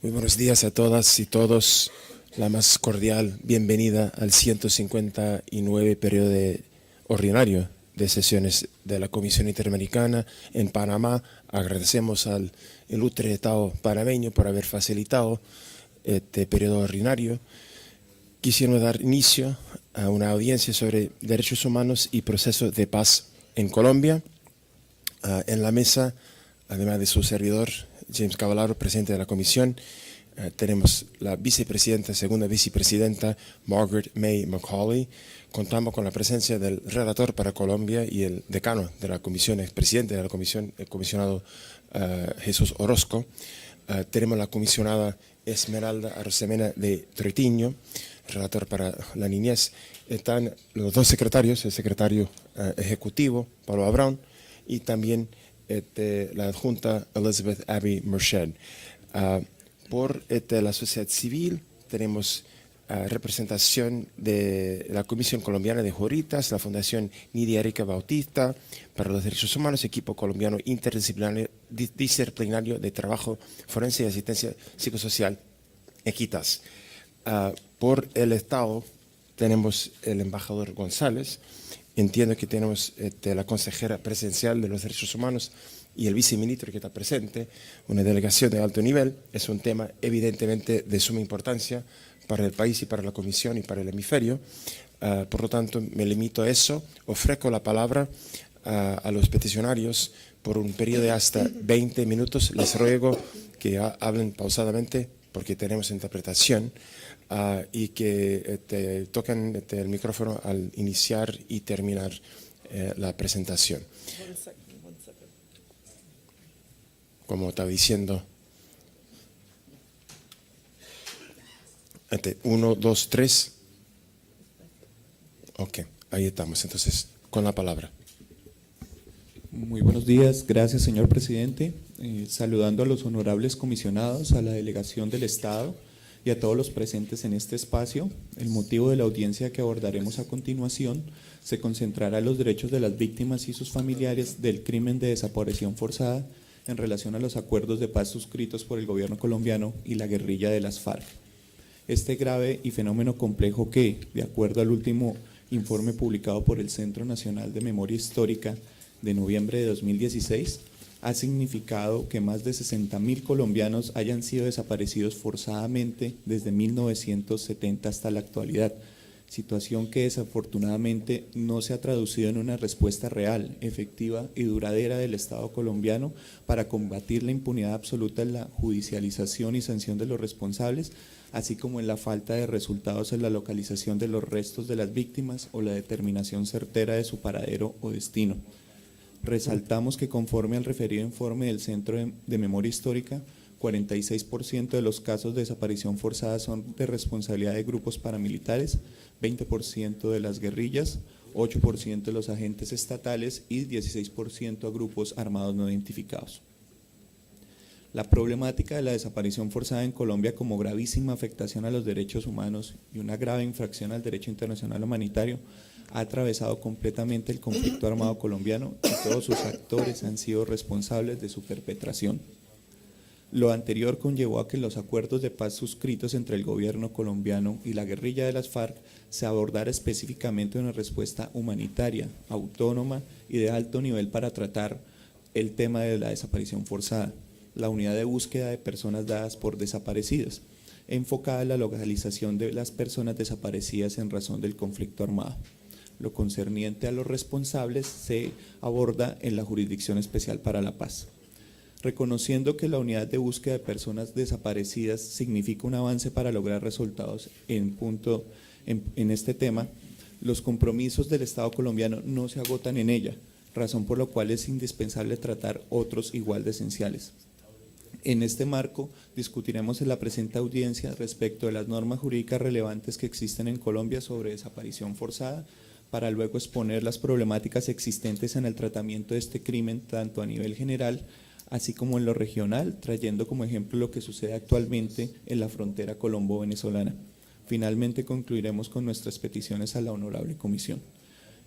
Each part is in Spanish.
Muy buenos días a todas y todos. La más cordial bienvenida al 159 periodo ordinario de sesiones de la Comisión Interamericana en Panamá. Agradecemos al ilustre Estado panameño por haber facilitado este periodo ordinario. Quisiera dar inicio a una audiencia sobre derechos humanos y procesos de paz en Colombia. En la mesa, además de su servidor, James Cavallaro, presidente de la Comisión, tenemos la vicepresidenta, segunda vicepresidenta, Margaret May Macaulay. Contamos con la presencia del relator para Colombia y el decano de la Comisión, expresidente de la Comisión, el comisionado Jesús Orozco. Tenemos la comisionada Esmeralda Arosemena de Troitiño, relator para la niñez. Están los dos secretarios, el secretario ejecutivo, Pablo Brown, y también la adjunta Elizabeth Abby Merched. Por la sociedad civil tenemos representación de la Comisión Colombiana de Juritas, la Fundación Nidia Erika Bautista para los Derechos Humanos, equipo colombiano interdisciplinario de trabajo forense y asistencia psicosocial, Equitas. Por el Estado tenemos el embajador González. Entiendo que tenemos la consejera presidencial de los derechos humanos y el viceministro que está presente, una delegación de alto nivel. Es un tema evidentemente de suma importancia para el país y para la Comisión y para el hemisferio. Por lo tanto, me limito a eso. Ofrezco la palabra a los peticionarios por un periodo de hasta 20 minutos. Les ruego que hablen pausadamente porque tenemos interpretación. Y que toquen el micrófono al iniciar y terminar la presentación. Como estaba diciendo, 1, 2, 3. Ok, ahí estamos. Entonces, con la palabra. Muy buenos días, gracias señor presidente. Saludando a los honorables comisionados, a la delegación del Estado y a todos los presentes en este espacio. El motivo de la audiencia que abordaremos a continuación se concentrará en los derechos de las víctimas y sus familiares del crimen de desaparición forzada en relación a los acuerdos de paz suscritos por el gobierno colombiano y la guerrilla de las FARC. Este grave y fenómeno complejo que, de acuerdo al último informe publicado por el Centro Nacional de Memoria Histórica de noviembre de 2016, ha significado que más de 60.000 colombianos hayan sido desaparecidos forzadamente desde 1970 hasta la actualidad, situación que desafortunadamente no se ha traducido en una respuesta real, efectiva y duradera del Estado colombiano para combatir la impunidad absoluta en la judicialización y sanción de los responsables, así como en la falta de resultados en la localización de los restos de las víctimas o la determinación certera de su paradero o destino. Resaltamos que conforme al referido informe del Centro de Memoria Histórica, 46% de los casos de desaparición forzada son de responsabilidad de grupos paramilitares, 20% de las guerrillas, 8% de los agentes estatales y 16% a grupos armados no identificados. La problemática de la desaparición forzada en Colombia como gravísima afectación a los derechos humanos y una grave infracción al derecho internacional humanitario ha atravesado completamente el conflicto armado colombiano y todos sus actores han sido responsables de su perpetración. Lo anterior conllevó a que los acuerdos de paz suscritos entre el gobierno colombiano y la guerrilla de las FARC se abordara específicamente una respuesta humanitaria, autónoma y de alto nivel para tratar el tema de la desaparición forzada, la unidad de búsqueda de personas dadas por desaparecidas, enfocada en la localización de las personas desaparecidas en razón del conflicto armado. Lo concerniente a los responsables se aborda en la Jurisdicción Especial para la Paz. Reconociendo que la unidad de búsqueda de personas desaparecidas significa un avance para lograr resultados en este tema, los compromisos del Estado colombiano no se agotan en ella, razón por la cual es indispensable tratar otros igual de esenciales. En este marco, discutiremos en la presente audiencia respecto de las normas jurídicas relevantes que existen en Colombia sobre desaparición forzada, para luego exponer las problemáticas existentes en el tratamiento de este crimen tanto a nivel general, así como en lo regional, trayendo como ejemplo lo que sucede actualmente en la frontera colombo-venezolana. Finalmente concluiremos con nuestras peticiones a la honorable comisión.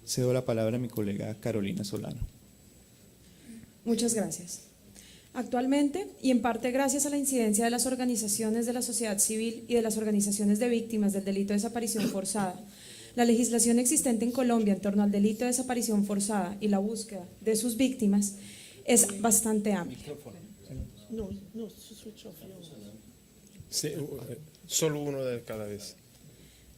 Cedo la palabra a mi colega Carolina Solano. Muchas gracias. Actualmente, y en parte gracias a la incidencia de las organizaciones de la sociedad civil y de las organizaciones de víctimas del delito de desaparición forzada, la legislación existente en Colombia en torno al delito de desaparición forzada y la búsqueda de sus víctimas es bastante amplia. Sí, solo uno de cada vez.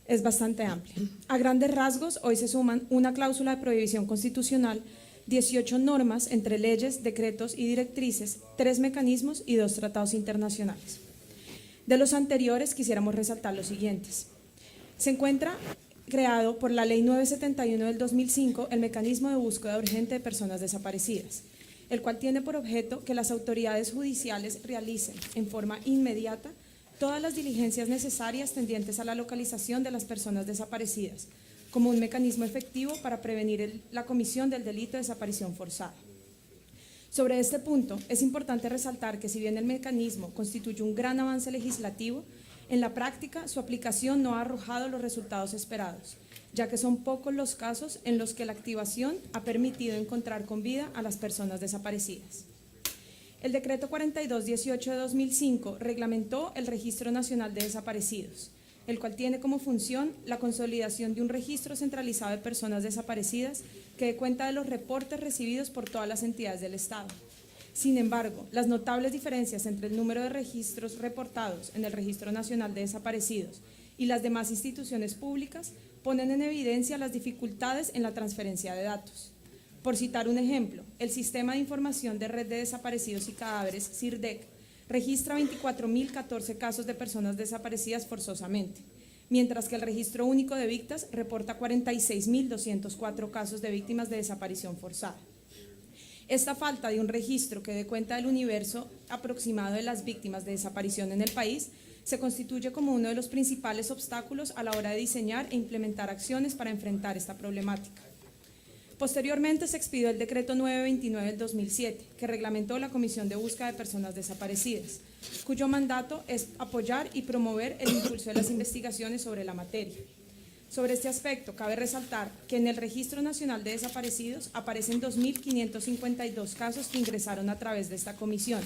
Es bastante amplia. A grandes rasgos, hoy se suman una cláusula de prohibición constitucional, 18 normas entre leyes, decretos y directrices, 3 mecanismos y 2 tratados internacionales. De los anteriores quisiéramos resaltar los siguientes. Se encuentra creado por la Ley 971 del 2005 el mecanismo de búsqueda urgente de personas desaparecidas, el cual tiene por objeto que las autoridades judiciales realicen en forma inmediata todas las diligencias necesarias tendientes a la localización de las personas desaparecidas, como un mecanismo efectivo para prevenir la comisión del delito de desaparición forzada. Sobre este punto, es importante resaltar que si bien el mecanismo constituye un gran avance legislativo, en la práctica su aplicación no ha arrojado los resultados esperados, ya que son pocos los casos en los que la activación ha permitido encontrar con vida a las personas desaparecidas. El Decreto 4218 de 2005 reglamentó el Registro Nacional de Desaparecidos, el cual tiene como función la consolidación de un registro centralizado de personas desaparecidas que dé cuenta de los reportes recibidos por todas las entidades del Estado. Sin embargo, las notables diferencias entre el número de registros reportados en el Registro Nacional de Desaparecidos y las demás instituciones públicas ponen en evidencia las dificultades en la transferencia de datos. Por citar un ejemplo, el Sistema de Información de Red de Desaparecidos y Cadáveres, SIRDEC, registra 24.014 casos de personas desaparecidas forzosamente, mientras que el Registro Único de Víctimas reporta 46.204 casos de víctimas de desaparición forzada. Esta falta de un registro que dé cuenta del universo aproximado de las víctimas de desaparición en el país se constituye como uno de los principales obstáculos a la hora de diseñar e implementar acciones para enfrentar esta problemática. Posteriormente se expidió el Decreto 929 del 2007, que reglamentó la Comisión de Búsqueda de Personas Desaparecidas, cuyo mandato es apoyar y promover el impulso de las investigaciones sobre la materia. Sobre este aspecto, cabe resaltar que en el Registro Nacional de Desaparecidos aparecen 2.552 casos que ingresaron a través de esta comisión.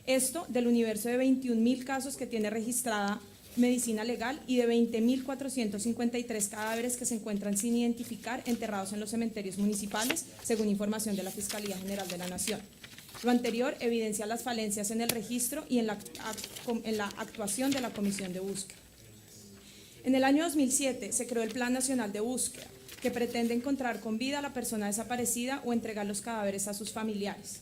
Esto del universo de 21.000 casos que tiene registrada medicina legal y de 20.453 cadáveres que se encuentran sin identificar enterrados en los cementerios municipales, según información de la Fiscalía General de la Nación. Lo anterior evidencia las falencias en el registro y en la actuación de la Comisión de Búsqueda. En el año 2007 se creó el Plan Nacional de Búsqueda, que pretende encontrar con vida a la persona desaparecida o entregar los cadáveres a sus familiares.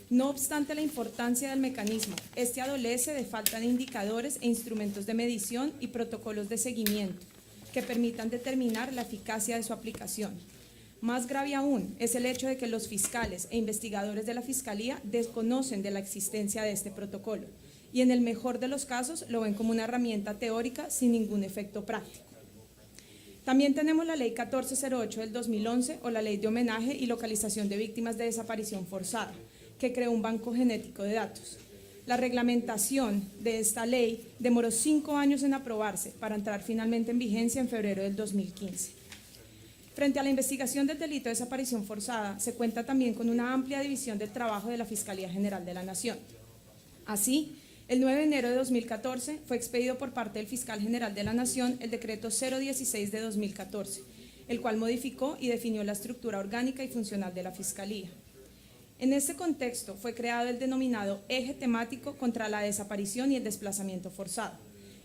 No obstante la importancia del mecanismo, este adolece de falta de indicadores e instrumentos de medición y protocolos de seguimiento que permitan determinar la eficacia de su aplicación. Más grave aún es el hecho de que los fiscales e investigadores de la Fiscalía desconocen de la existencia de este protocolo y en el mejor de los casos lo ven como una herramienta teórica sin ningún efecto práctico. También tenemos la Ley 1408 del 2011 o la Ley de Homenaje y Localización de Víctimas de Desaparición Forzada, que creó un banco genético de datos. La reglamentación de esta ley demoró 5 años en aprobarse para entrar finalmente en vigencia en febrero del 2015. Frente a la investigación del delito de desaparición forzada, se cuenta también con una amplia división del trabajo de la Fiscalía General de la Nación. Así, el 9 de enero de 2014 fue expedido por parte del Fiscal General de la Nación el Decreto 016 de 2014, el cual modificó y definió la estructura orgánica y funcional de la Fiscalía. En este contexto fue creado el denominado Eje Temático contra la Desaparición y el Desplazamiento Forzado,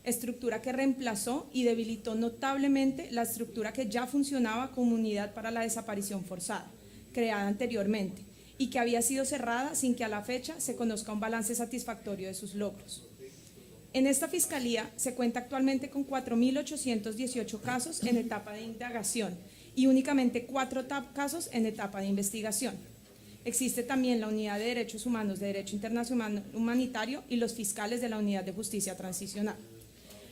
estructura que reemplazó y debilitó notablemente la estructura que ya funcionaba como Unidad para la Desaparición Forzada, creada anteriormente, y que había sido cerrada sin que a la fecha se conozca un balance satisfactorio de sus logros. En esta Fiscalía se cuenta actualmente con 4.818 casos en etapa de indagación y únicamente 4 casos en etapa de investigación. Existe también la Unidad de Derechos Humanos de Derecho Internacional Humanitario y los fiscales de la Unidad de Justicia Transicional.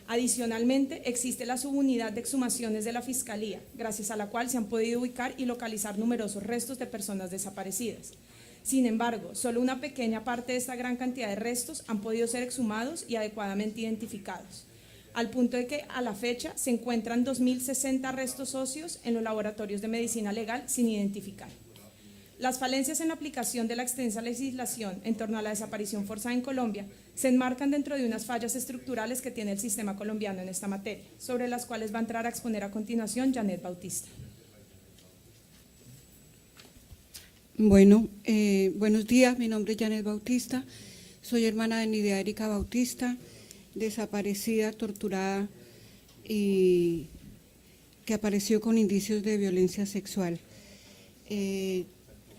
Adicionalmente, existe la Subunidad de Exhumaciones de la Fiscalía, gracias a la cual se han podido ubicar y localizar numerosos restos de personas desaparecidas. Sin embargo, solo una pequeña parte de esta gran cantidad de restos han podido ser exhumados y adecuadamente identificados, al punto de que a la fecha se encuentran 2.060 restos óseos en los laboratorios de medicina legal sin identificar. Las falencias en la aplicación de la extensa legislación en torno a la desaparición forzada en Colombia se enmarcan dentro de unas fallas estructurales que tiene el sistema colombiano en esta materia, sobre las cuales va a entrar a exponer a continuación Janet Bautista. Bueno, buenos días, mi nombre es Janet Bautista, soy hermana de Nidia Erika Bautista, desaparecida, torturada y que apareció con indicios de violencia sexual.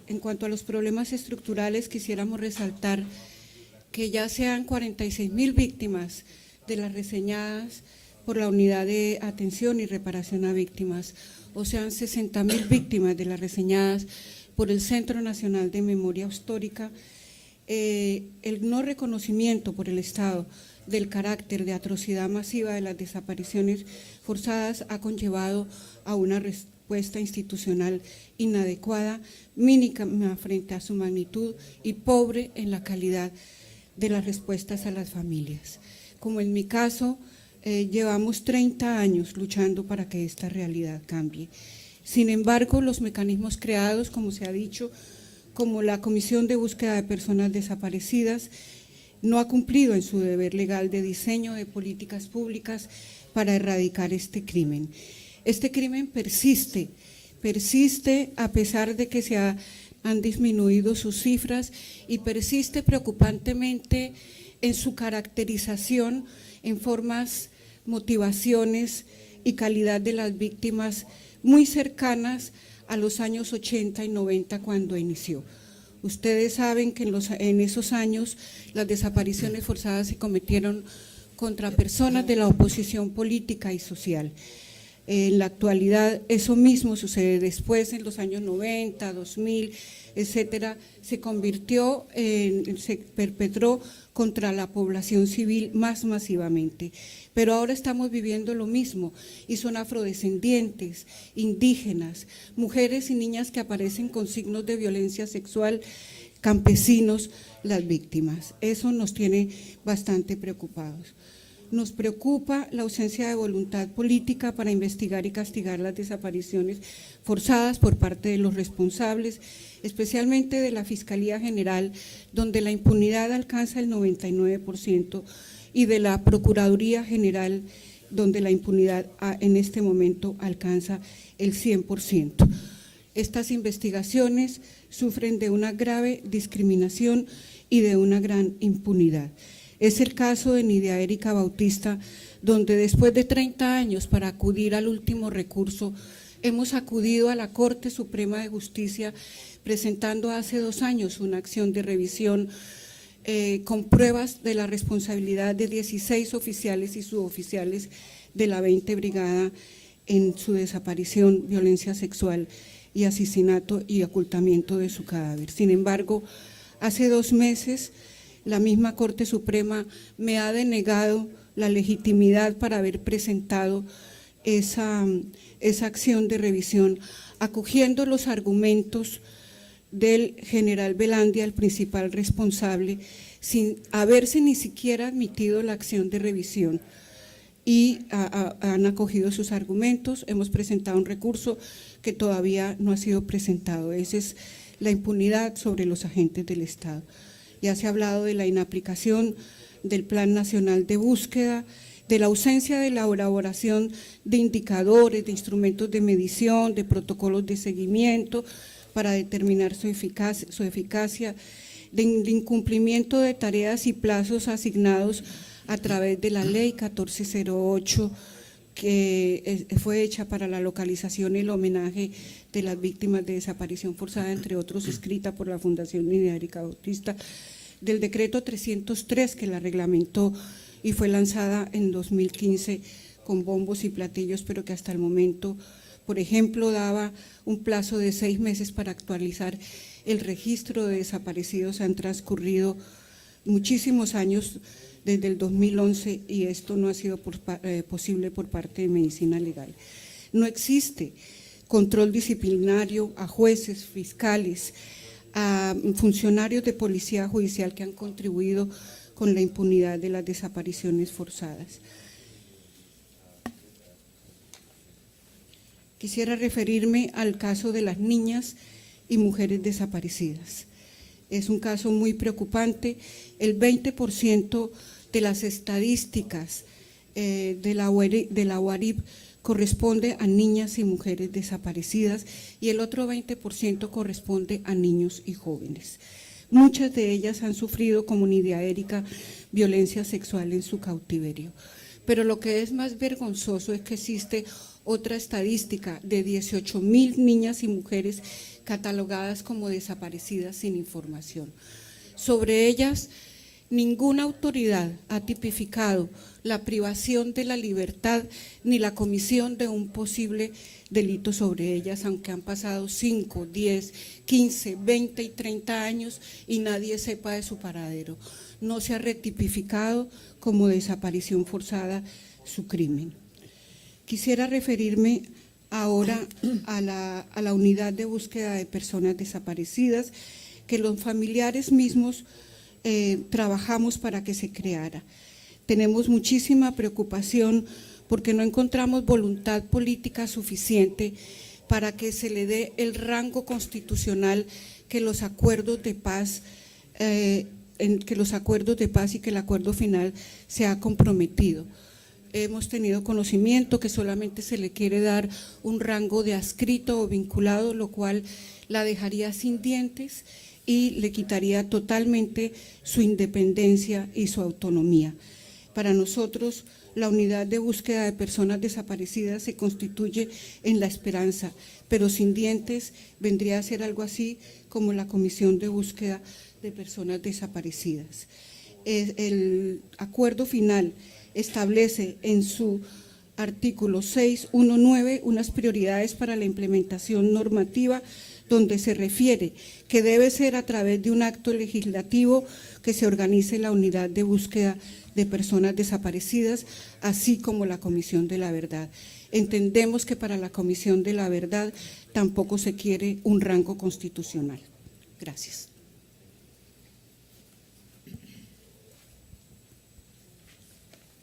En cuanto a los problemas estructurales, quisiéramos resaltar que ya sean 46.000 víctimas de las reseñadas por la Unidad de Atención y Reparación a Víctimas, o sean 60.000 víctimas de las reseñadas por el Centro Nacional de Memoria Histórica, el no reconocimiento por el Estado del carácter de atrocidad masiva de las desapariciones forzadas ha conllevado a una respuesta institucional inadecuada, mínima frente a su magnitud y pobre en la calidad de las respuestas a las familias. Como en mi caso, llevamos 30 años luchando para que esta realidad cambie. Sin embargo, los mecanismos creados, como se ha dicho, como la Comisión de Búsqueda de Personas Desaparecidas, no ha cumplido en su deber legal de diseño de políticas públicas para erradicar este crimen. Este crimen persiste a pesar de que han disminuido sus cifras y persiste preocupantemente en su caracterización en formas, motivaciones y calidad de las víctimas muy cercanas a los años 80 y 90 cuando inició. Ustedes saben que en esos años las desapariciones forzadas se cometieron contra personas de la oposición política y social. En la actualidad eso mismo sucede después, en los años 90, 2000, etcétera, se perpetró contra la población civil más masivamente. Pero ahora estamos viviendo lo mismo y son afrodescendientes, indígenas, mujeres y niñas que aparecen con signos de violencia sexual, campesinos, las víctimas. Eso nos tiene bastante preocupados. Nos preocupa la ausencia de voluntad política para investigar y castigar las desapariciones forzadas por parte de los responsables, especialmente de la Fiscalía General, donde la impunidad alcanza el 99%, y de la Procuraduría General, donde la impunidad en este momento alcanza el 100%. Estas investigaciones sufren de una grave discriminación y de una gran impunidad. Es el caso de Nidia Erika Bautista, donde después de 30 años para acudir al último recurso, hemos acudido a la Corte Suprema de Justicia presentando hace 2 años una acción de revisión con pruebas de la responsabilidad de 16 oficiales y suboficiales de la 20 Brigada en su desaparición, violencia sexual y asesinato y ocultamiento de su cadáver. Sin embargo, hace 2 meses la misma Corte Suprema me ha denegado la legitimidad para haber presentado esa acción de revisión, acogiendo los argumentos del general Velandia, el principal responsable, sin haberse ni siquiera admitido la acción de revisión, y han acogido sus argumentos. Hemos presentado un recurso que todavía no ha sido presentado. Esa es la impunidad sobre los agentes del Estado. Ya se ha hablado de la inaplicación del Plan Nacional de Búsqueda, de la ausencia de la elaboración de indicadores, de instrumentos de medición, de protocolos de seguimiento para determinar su eficacia, de incumplimiento de tareas y plazos asignados a través de la Ley 1408, que fue hecha para la localización y el homenaje de las víctimas de desaparición forzada, entre otros, escrita por la Fundación Nidia Erika Bautista, del decreto 303 que la reglamentó y fue lanzada en 2015 con bombos y platillos, pero que hasta el momento, por ejemplo, daba un plazo de 6 meses para actualizar el registro de desaparecidos. Han transcurrido muchísimos años desde el 2011 y esto no ha sido posible por parte de Medicina Legal. No existe control disciplinario a jueces, fiscales, a funcionarios de policía judicial que han contribuido con la impunidad de las desapariciones forzadas. Quisiera referirme al caso de las niñas y mujeres desaparecidas. Es un caso muy preocupante. El 20% de las estadísticas de la UARIP corresponde a niñas y mujeres desaparecidas y el otro 20% corresponde a niños y jóvenes. Muchas de ellas han sufrido, como Nidia Erika, violencia sexual en su cautiverio. Pero lo que es más vergonzoso es que existe otra estadística de 18.000 niñas y mujeres catalogadas como desaparecidas sin información. Sobre ellas, ninguna autoridad ha tipificado la privación de la libertad ni la comisión de un posible delito sobre ellas, aunque han pasado 5, 10, 15, 20 y 30 años y nadie sepa de su paradero. No se ha retipificado como desaparición forzada su crimen. Quisiera referirme ahora a la unidad de búsqueda de personas desaparecidas, que los familiares mismos trabajamos para que se creara. Tenemos muchísima preocupación porque no encontramos voluntad política suficiente para que se le dé el rango constitucional que los acuerdos de paz y que el acuerdo final se ha comprometido. Hemos tenido conocimiento que solamente se le quiere dar un rango de adscrito o vinculado, lo cual la dejaría sin dientes y le quitaría totalmente su independencia y su autonomía. Para nosotros, la unidad de búsqueda de personas desaparecidas se constituye en la esperanza, pero sin dientes vendría a ser algo así como la Comisión de Búsqueda de Personas Desaparecidas. El acuerdo final establece en su artículo 619 unas prioridades para la implementación normativa, donde se refiere que debe ser a través de un acto legislativo que se organice la unidad de búsqueda de personas desaparecidas, así como la Comisión de la Verdad. Entendemos que para la Comisión de la Verdad tampoco se quiere un rango constitucional. Gracias.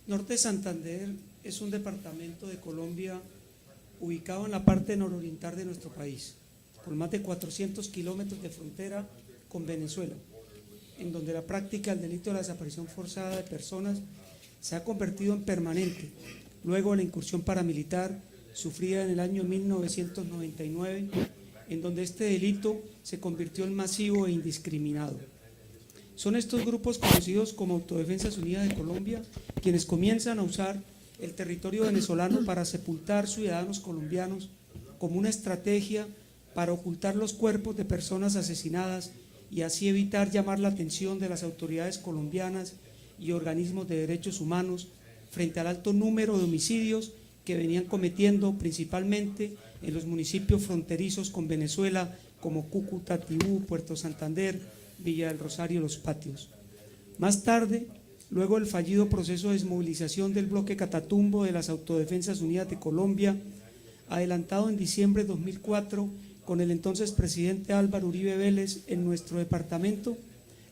Norte de Santander es un departamento de Colombia ubicado en la parte nororiental de nuestro país, con más de 400 kilómetros de frontera con Venezuela, en donde la práctica del delito de la desaparición forzada de personas se ha convertido en permanente, luego de la incursión paramilitar sufrida en el año 1999, en donde este delito se convirtió en masivo e indiscriminado. Son estos grupos conocidos como Autodefensas Unidas de Colombia quienes comienzan a usar el territorio venezolano para sepultar ciudadanos colombianos como una estrategia para ocultar los cuerpos de personas asesinadas y así evitar llamar la atención de las autoridades colombianas y organismos de derechos humanos frente al alto número de homicidios que venían cometiendo principalmente en los municipios fronterizos con Venezuela como Cúcuta, Tibú, Puerto Santander, Villa del Rosario y Los Patios. Más tarde, luego del fallido proceso de desmovilización del bloque Catatumbo de las Autodefensas Unidas de Colombia, adelantado en diciembre de 2004 con el entonces presidente Álvaro Uribe Vélez en nuestro departamento,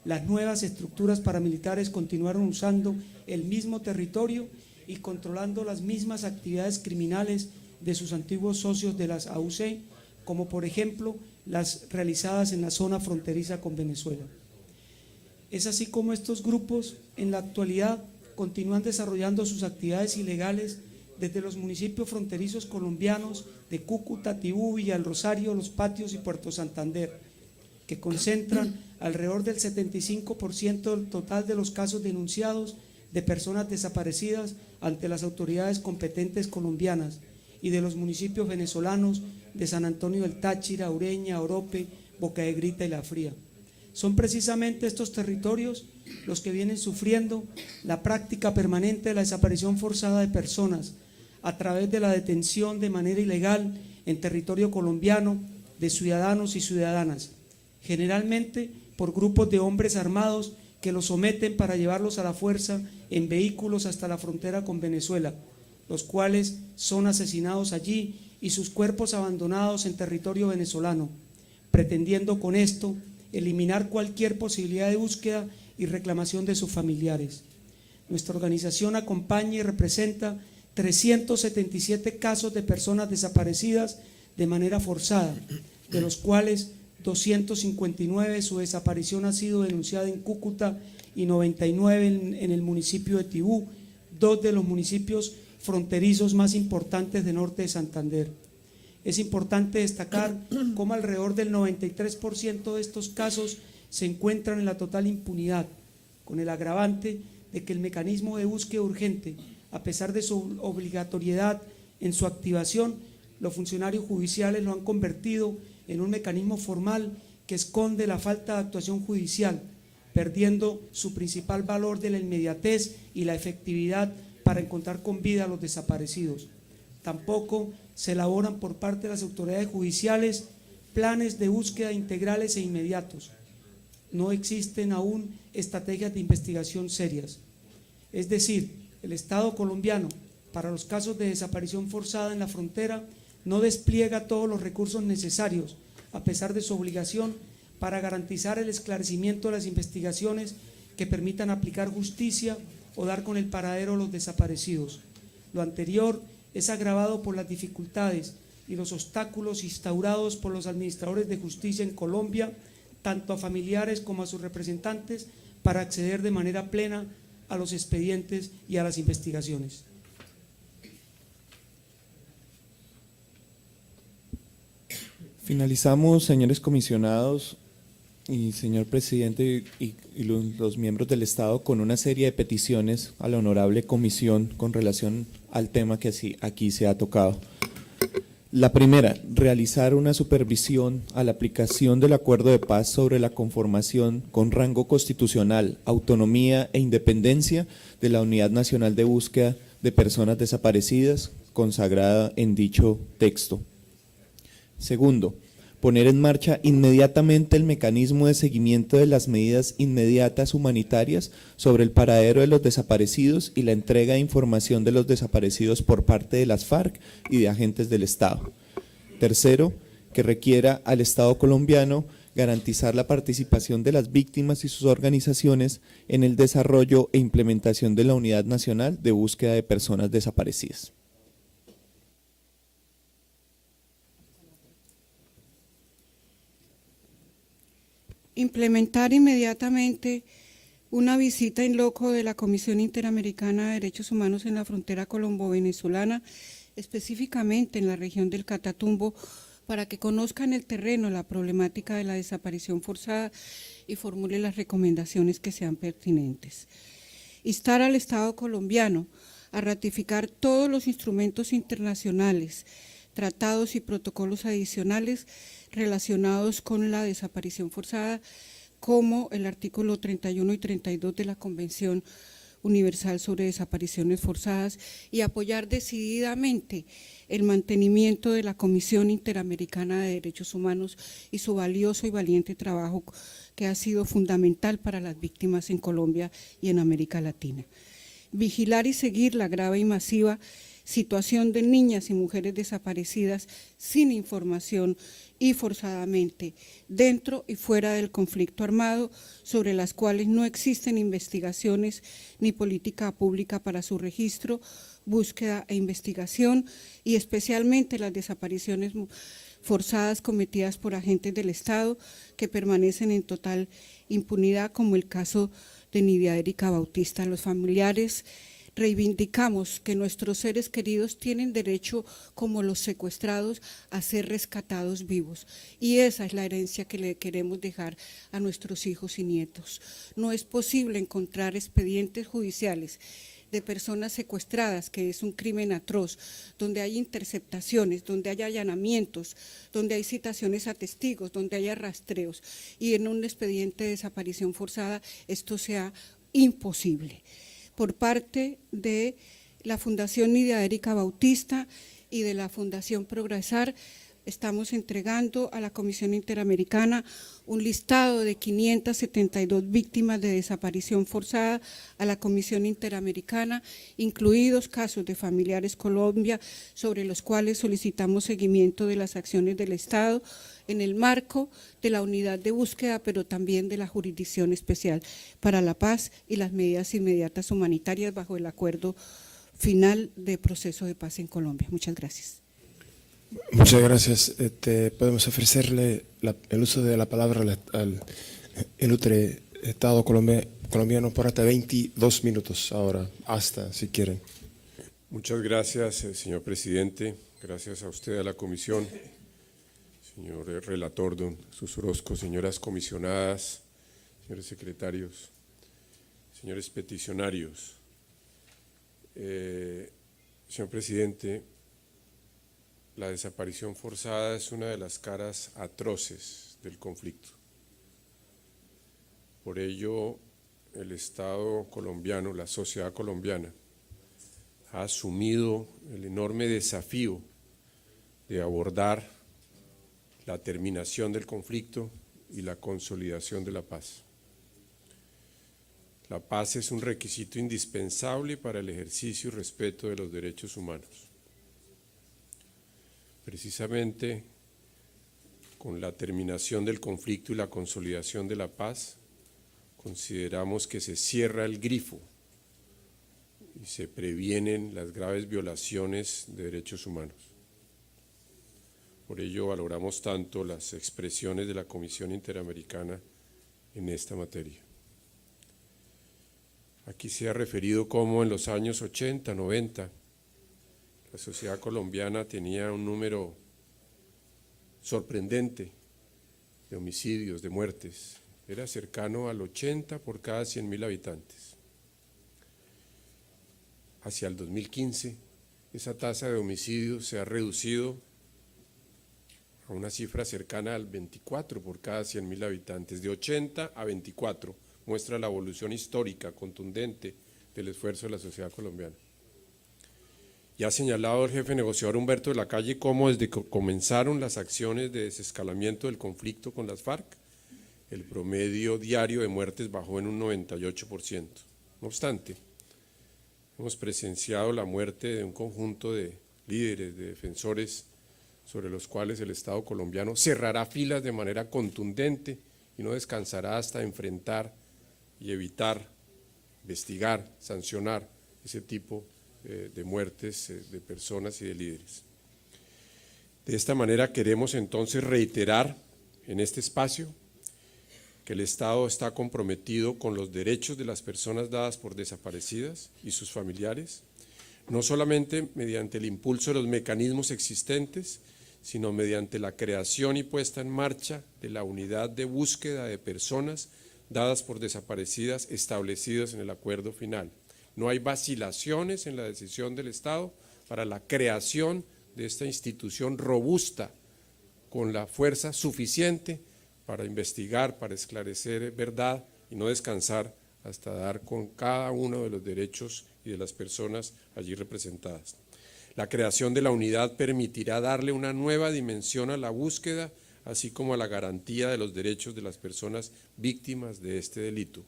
las nuevas estructuras paramilitares continuaron usando el mismo territorio y controlando las mismas actividades criminales de sus antiguos socios de las AUC, como por ejemplo las realizadas en la zona fronteriza con Venezuela. Es así como estos grupos en la actualidad continúan desarrollando sus actividades ilegales desde los municipios fronterizos colombianos de Cúcuta, Tibú, Villa del Rosario, Los Patios y Puerto Santander, que concentran alrededor del 75% del total de los casos denunciados de personas desaparecidas ante las autoridades competentes colombianas y de los municipios venezolanos de San Antonio del Táchira, Ureña, Orope, Boca de Grita y La Fría. Son precisamente estos territorios los que vienen sufriendo la práctica permanente de la desaparición forzada de personas a través de la detención de manera ilegal en territorio colombiano de ciudadanos y ciudadanas, generalmente por grupos de hombres armados que los someten para llevarlos a la fuerza en vehículos hasta la frontera con Venezuela, los cuales son asesinados allí y sus cuerpos abandonados en territorio venezolano, pretendiendo con esto eliminar cualquier posibilidad de búsqueda y reclamación de sus familiares. Nuestra organización acompaña y representa 377 casos de personas desaparecidas de manera forzada, de los cuales 259, su desaparición ha sido denunciada en Cúcuta y 99 en el municipio de Tibú, dos de los municipios fronterizos más importantes de norte de Santander. Es importante destacar cómo alrededor del 93% de estos casos se encuentran en la total impunidad, con el agravante de que el mecanismo de búsqueda urgente, a pesar de su obligatoriedad en su activación, los funcionarios judiciales lo han convertido en un mecanismo formal que esconde la falta de actuación judicial, perdiendo su principal valor de la inmediatez y la efectividad para encontrar con vida a los desaparecidos. Tampoco se elaboran por parte de las autoridades judiciales planes de búsqueda integrales e inmediatos. No existen aún estrategias de investigación serias. Es decir, el Estado colombiano, para los casos de desaparición forzada en la frontera, no despliega todos los recursos necesarios, a pesar de su obligación, para garantizar el esclarecimiento de las investigaciones que permitan aplicar justicia o dar con el paradero de los desaparecidos. Lo anterior es agravado por las dificultades y los obstáculos instaurados por los administradores de justicia en Colombia, tanto a familiares como a sus representantes, para acceder de manera plena a los expedientes y a las investigaciones. Finalizamos, señores comisionados y señor presidente y los miembros del Estado, con una serie de peticiones a la honorable comisión con relación al tema que aquí se ha tocado. La primera, realizar una supervisión a la aplicación del acuerdo de paz sobre la conformación con rango constitucional, autonomía e independencia de la Unidad Nacional de Búsqueda de Personas Desaparecidas, consagrada en dicho texto. Segundo, poner en marcha inmediatamente el mecanismo de seguimiento de las medidas inmediatas humanitarias sobre el paradero de los desaparecidos y la entrega de información de los desaparecidos por parte de las FARC y de agentes del Estado. Tercero, que requiera al Estado colombiano garantizar la participación de las víctimas y sus organizaciones en el desarrollo e implementación de la Unidad Nacional de Búsqueda de Personas Desaparecidas. Implementar inmediatamente una visita in loco de la Comisión Interamericana de Derechos Humanos en la frontera colombo-venezolana, específicamente en la región del Catatumbo, para que conozcan el terreno, la problemática de la desaparición forzada y formule las recomendaciones que sean pertinentes. Instar al Estado colombiano a ratificar todos los instrumentos internacionales, tratados y protocolos adicionales relacionados con la desaparición forzada, como el artículo 31 y 32 de la Convención Universal sobre Desapariciones Forzadas, y apoyar decididamente el mantenimiento de la Comisión Interamericana de Derechos Humanos y su valioso y valiente trabajo que ha sido fundamental para las víctimas en Colombia y en América Latina. Vigilar y seguir la grave y masiva situación de niñas y mujeres desaparecidas sin información y forzadamente, dentro y fuera del conflicto armado, sobre las cuales no existen investigaciones ni política pública para su registro, búsqueda e investigación, y especialmente las desapariciones forzadas cometidas por agentes del Estado que permanecen en total impunidad, como el caso de Nidia Erika Bautista. Los familiares reivindicamos que nuestros seres queridos tienen derecho, como los secuestrados, a ser rescatados vivos, y esa es la herencia que le queremos dejar a nuestros hijos y nietos. No es posible encontrar expedientes judiciales de personas secuestradas, que es un crimen atroz, donde hay interceptaciones, donde hay allanamientos, donde hay citaciones a testigos, donde hay rastreos, y en un expediente de desaparición forzada esto sea imposible. Por parte de la Fundación Nidia Erika Bautista y de la Fundación Progresar, estamos entregando a la Comisión Interamericana un listado de 572 víctimas de desaparición forzada a la Comisión Interamericana, incluidos casos de familiares Colombia, sobre los cuales solicitamos seguimiento de las acciones del Estado en el marco de la unidad de búsqueda, pero también de la Jurisdicción Especial para la Paz y las medidas inmediatas humanitarias bajo el acuerdo final de proceso de paz en Colombia. Muchas gracias. Muchas gracias. Podemos ofrecerle el uso de la palabra al ilustre Estado colombiano por hasta 22 minutos ahora, hasta, si quieren. Muchas gracias, señor presidente. Gracias a usted, a la comisión, señor relator, don Jesús Orozco, señoras comisionadas, señores secretarios, señores peticionarios. Señor presidente, la desaparición forzada es una de las caras atroces del conflicto. Por ello, el Estado colombiano, la sociedad colombiana, ha asumido el enorme desafío de abordar la terminación del conflicto y la consolidación de la paz. La paz es un requisito indispensable para el ejercicio y respeto de los derechos humanos. Precisamente con la terminación del conflicto y la consolidación de la paz, consideramos que se cierra el grifo y se previenen las graves violaciones de derechos humanos. Por ello valoramos tanto las expresiones de la Comisión Interamericana en esta materia. Aquí se ha referido cómo en los años 80, 90, la sociedad colombiana tenía un número sorprendente de homicidios, de muertes. Era cercano al 80 por cada 100.000 habitantes. Hacia el 2015, esa tasa de homicidios se ha reducido a una cifra cercana al 24 por cada 100.000 habitantes, de 80 a 24, muestra la evolución histórica contundente del esfuerzo de la sociedad colombiana. Y ha señalado el jefe negociador Humberto de la Calle cómo desde que comenzaron las acciones de desescalamiento del conflicto con las FARC, el promedio diario de muertes bajó en un 98%. No obstante, hemos presenciado la muerte de un conjunto de líderes, de defensores, sobre los cuales el Estado colombiano cerrará filas de manera contundente y no descansará hasta enfrentar y evitar, investigar, sancionar ese tipo de muertes de personas y de líderes. De esta manera queremos entonces reiterar en este espacio que el Estado está comprometido con los derechos de las personas dadas por desaparecidas y sus familiares, no solamente mediante el impulso de los mecanismos existentes, sino mediante la creación y puesta en marcha de la unidad de búsqueda de personas dadas por desaparecidas establecidas en el acuerdo final. No hay vacilaciones en la decisión del Estado para la creación de esta institución robusta, con la fuerza suficiente para investigar, para esclarecer verdad y no descansar hasta dar con cada uno de los derechos y de las personas allí representadas. La creación de la unidad permitirá darle una nueva dimensión a la búsqueda, así como a la garantía de los derechos de las personas víctimas de este delito.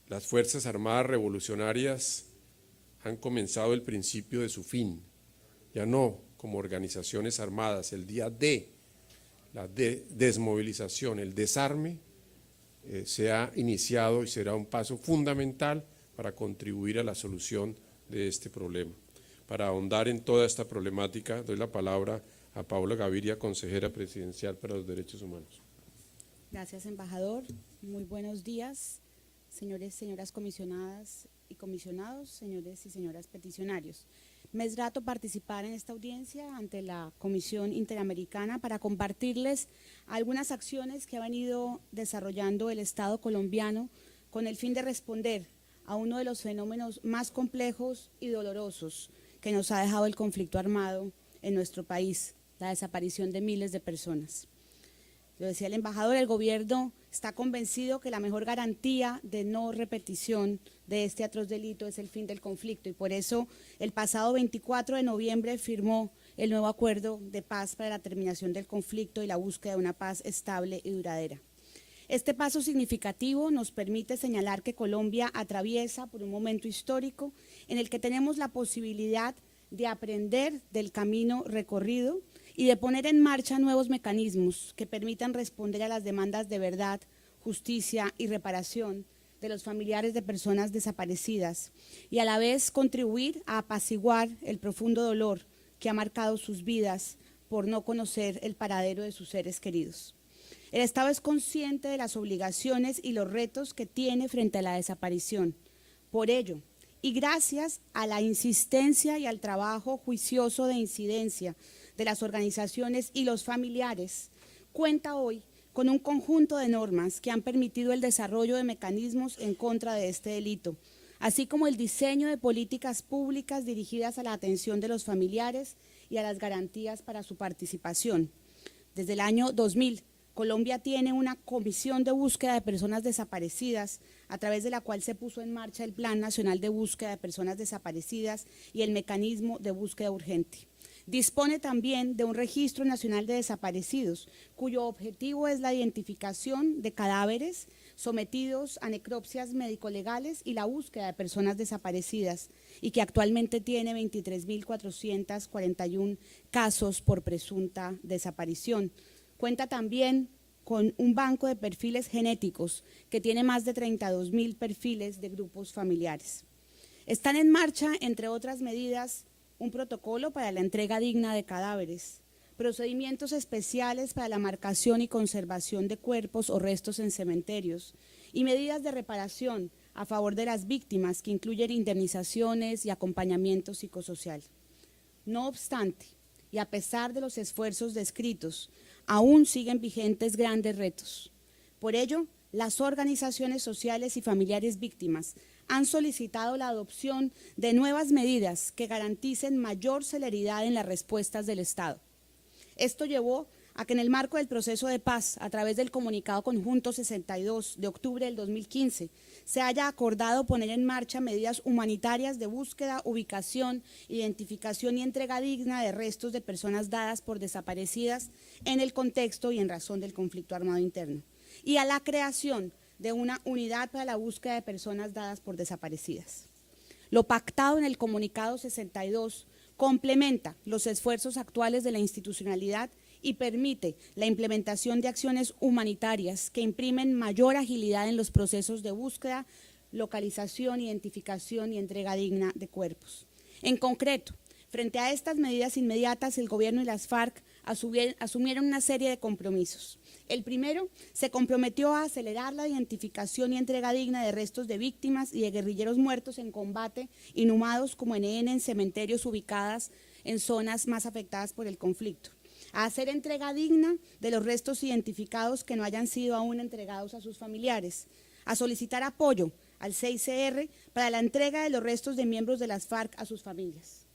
Las Fuerzas Armadas Revolucionarias han comenzado el principio de su fin, ya no como organizaciones armadas. El día D, la desmovilización, el desarme, se ha iniciado y será un paso fundamental para contribuir a la solución de este problema. Para ahondar en toda esta problemática, doy la palabra a Paula Gaviria, consejera presidencial para los derechos humanos. Gracias, embajador. Muy buenos días, señores, señoras comisionadas y comisionados, señores y señoras peticionarios. Me es grato participar en esta audiencia ante la Comisión Interamericana para compartirles algunas acciones que ha venido desarrollando el Estado colombiano con el fin de responder a uno de los fenómenos más complejos y dolorosos que nos ha dejado el conflicto armado en nuestro país, la desaparición de miles de personas. Lo decía el embajador, el gobierno está convencido que la mejor garantía de no repetición de este atroz delito es el fin del conflicto y por eso el pasado 24 de noviembre firmó el nuevo acuerdo de paz para la terminación del conflicto y la búsqueda de una paz estable y duradera. Este paso significativo nos permite señalar que Colombia atraviesa por un momento histórico en el que tenemos la posibilidad de aprender del camino recorrido y de poner en marcha nuevos mecanismos que permitan responder a las demandas de verdad, justicia y reparación de los familiares de personas desaparecidas y a la vez contribuir a apaciguar el profundo dolor que ha marcado sus vidas por no conocer el paradero de sus seres queridos. El Estado es consciente de las obligaciones y los retos que tiene frente a la desaparición. Por ello, y gracias a la insistencia y al trabajo juicioso de incidencia de las organizaciones y los familiares, cuenta hoy con un conjunto de normas que han permitido el desarrollo de mecanismos en contra de este delito, así como el diseño de políticas públicas dirigidas a la atención de los familiares y a las garantías para su participación. Desde el año 2000, Colombia tiene una comisión de búsqueda de personas desaparecidas, a través de la cual se puso en marcha el Plan Nacional de Búsqueda de Personas Desaparecidas y el Mecanismo de Búsqueda Urgente. Dispone también de un Registro Nacional de Desaparecidos, cuyo objetivo es la identificación de cadáveres sometidos a necropsias médico-legales y la búsqueda de personas desaparecidas, y que actualmente tiene 23.441 casos por presunta desaparición. Cuenta también con un banco de perfiles genéticos que tiene más de 32.000 perfiles de grupos familiares. Están en marcha, entre otras medidas, un protocolo para la entrega digna de cadáveres, procedimientos especiales para la marcación y conservación de cuerpos o restos en cementerios y medidas de reparación a favor de las víctimas que incluyen indemnizaciones y acompañamiento psicosocial. No obstante, y a pesar de los esfuerzos descritos, aún siguen vigentes grandes retos. Por ello, las organizaciones sociales y familiares víctimas han solicitado la adopción de nuevas medidas que garanticen mayor celeridad en las respuestas del Estado. Esto llevó a que en el marco del proceso de paz, a través del Comunicado Conjunto 62 de octubre del 2015, se haya acordado poner en marcha medidas humanitarias de búsqueda, ubicación, identificación y entrega digna de restos de personas dadas por desaparecidas en el contexto y en razón del conflicto armado interno, y a la creación de una unidad para la búsqueda de personas dadas por desaparecidas. Lo pactado en el Comunicado 62 complementa los esfuerzos actuales de la institucionalidad y permite la implementación de acciones humanitarias que imprimen mayor agilidad en los procesos de búsqueda, localización, identificación y entrega digna de cuerpos. En concreto, frente a estas medidas inmediatas, el Gobierno y las FARC asumieron una serie de compromisos. El primero, se comprometió a acelerar la identificación y entrega digna de restos de víctimas y de guerrilleros muertos en combate, inhumados como NN en cementerios ubicadas en zonas más afectadas por el conflicto. A hacer entrega digna de los restos identificados que no hayan sido aún entregados a sus familiares, a solicitar apoyo al CICR para la entrega de los restos de miembros de las FARC a sus familias.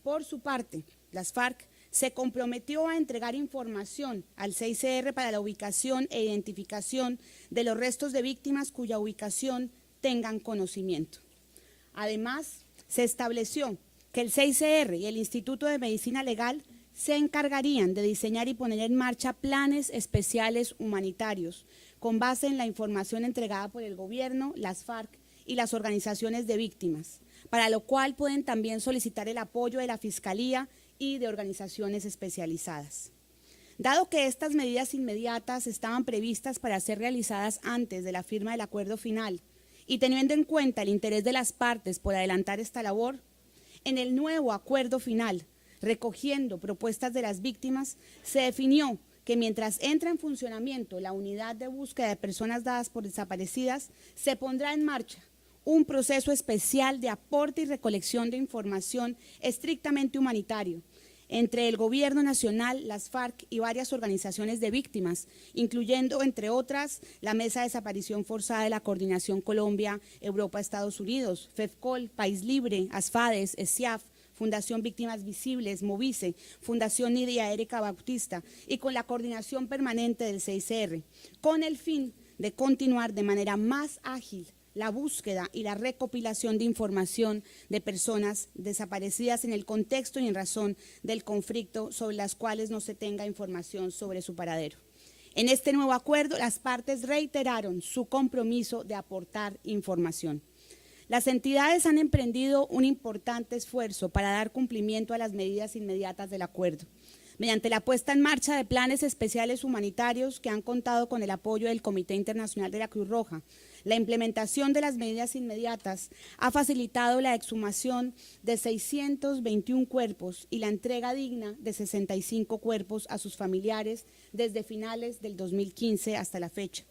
Por su parte, las FARC se comprometió a entregar información al CICR para la ubicación e identificación de los restos de víctimas cuya ubicación tengan conocimiento. Además, se estableció que el CICR y el Instituto de Medicina Legal se encargarían de diseñar y poner en marcha planes especiales humanitarios con base en la información entregada por el Gobierno, las FARC y las organizaciones de víctimas, para lo cual pueden también solicitar el apoyo de la Fiscalía y de organizaciones especializadas. Dado que estas medidas inmediatas estaban previstas para ser realizadas antes de la firma del acuerdo final y teniendo en cuenta el interés de las partes por adelantar esta labor, en el nuevo acuerdo final, recogiendo propuestas de las víctimas, se definió que mientras entra en funcionamiento la unidad de búsqueda de personas dadas por desaparecidas, se pondrá en marcha un proceso especial de aporte y recolección de información estrictamente humanitario entre el Gobierno Nacional, las FARC y varias organizaciones de víctimas, incluyendo, entre otras, la Mesa de Desaparición Forzada de la Coordinación Colombia, Europa, Estados Unidos, FEFCOL, País Libre, ASFADES, ESIAF, Fundación Víctimas Visibles, Movice, Fundación Nidia Erika Bautista y con la coordinación permanente del CICR, con el fin de continuar de manera más ágil la búsqueda y la recopilación de información de personas desaparecidas en el contexto y en razón del conflicto sobre las cuales no se tenga información sobre su paradero. En este nuevo acuerdo, las partes reiteraron su compromiso de aportar información. Las entidades han emprendido un importante esfuerzo para dar cumplimiento a las medidas inmediatas del acuerdo, mediante la puesta en marcha de planes especiales humanitarios que han contado con el apoyo del Comité Internacional de la Cruz Roja, La implementación de las medidas inmediatas ha facilitado la exhumación de 621 cuerpos y la entrega digna de 65 cuerpos a sus familiares desde finales del 2015 hasta la fecha.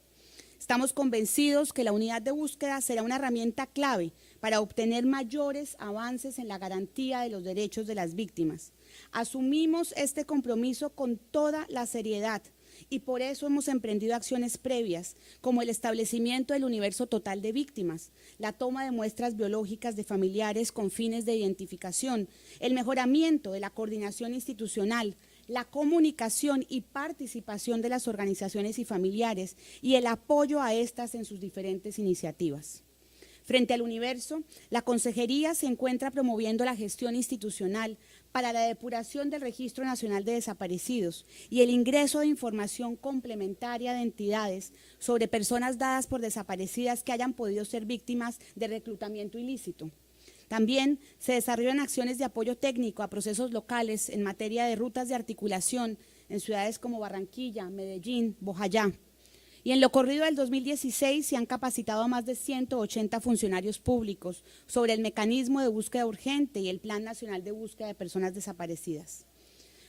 Estamos convencidos que la unidad de búsqueda será una herramienta clave para obtener mayores avances en la garantía de los derechos de las víctimas. Asumimos este compromiso con toda la seriedad y por eso hemos emprendido acciones previas, como el establecimiento del universo total de víctimas, la toma de muestras biológicas de familiares con fines de identificación, el mejoramiento de la coordinación institucional, la comunicación y participación de las organizaciones y familiares y el apoyo a estas en sus diferentes iniciativas. Frente al universo, la Consejería se encuentra promoviendo la gestión institucional para la depuración del Registro Nacional de Desaparecidos y el ingreso de información complementaria de entidades sobre personas dadas por desaparecidas que hayan podido ser víctimas de reclutamiento ilícito. También se desarrollan acciones de apoyo técnico a procesos locales en materia de rutas de articulación en ciudades como Barranquilla, Medellín, Bojayá. Y en lo corrido del 2016 se han capacitado a más de 180 funcionarios públicos sobre el mecanismo de búsqueda urgente y el Plan Nacional de Búsqueda de Personas Desaparecidas.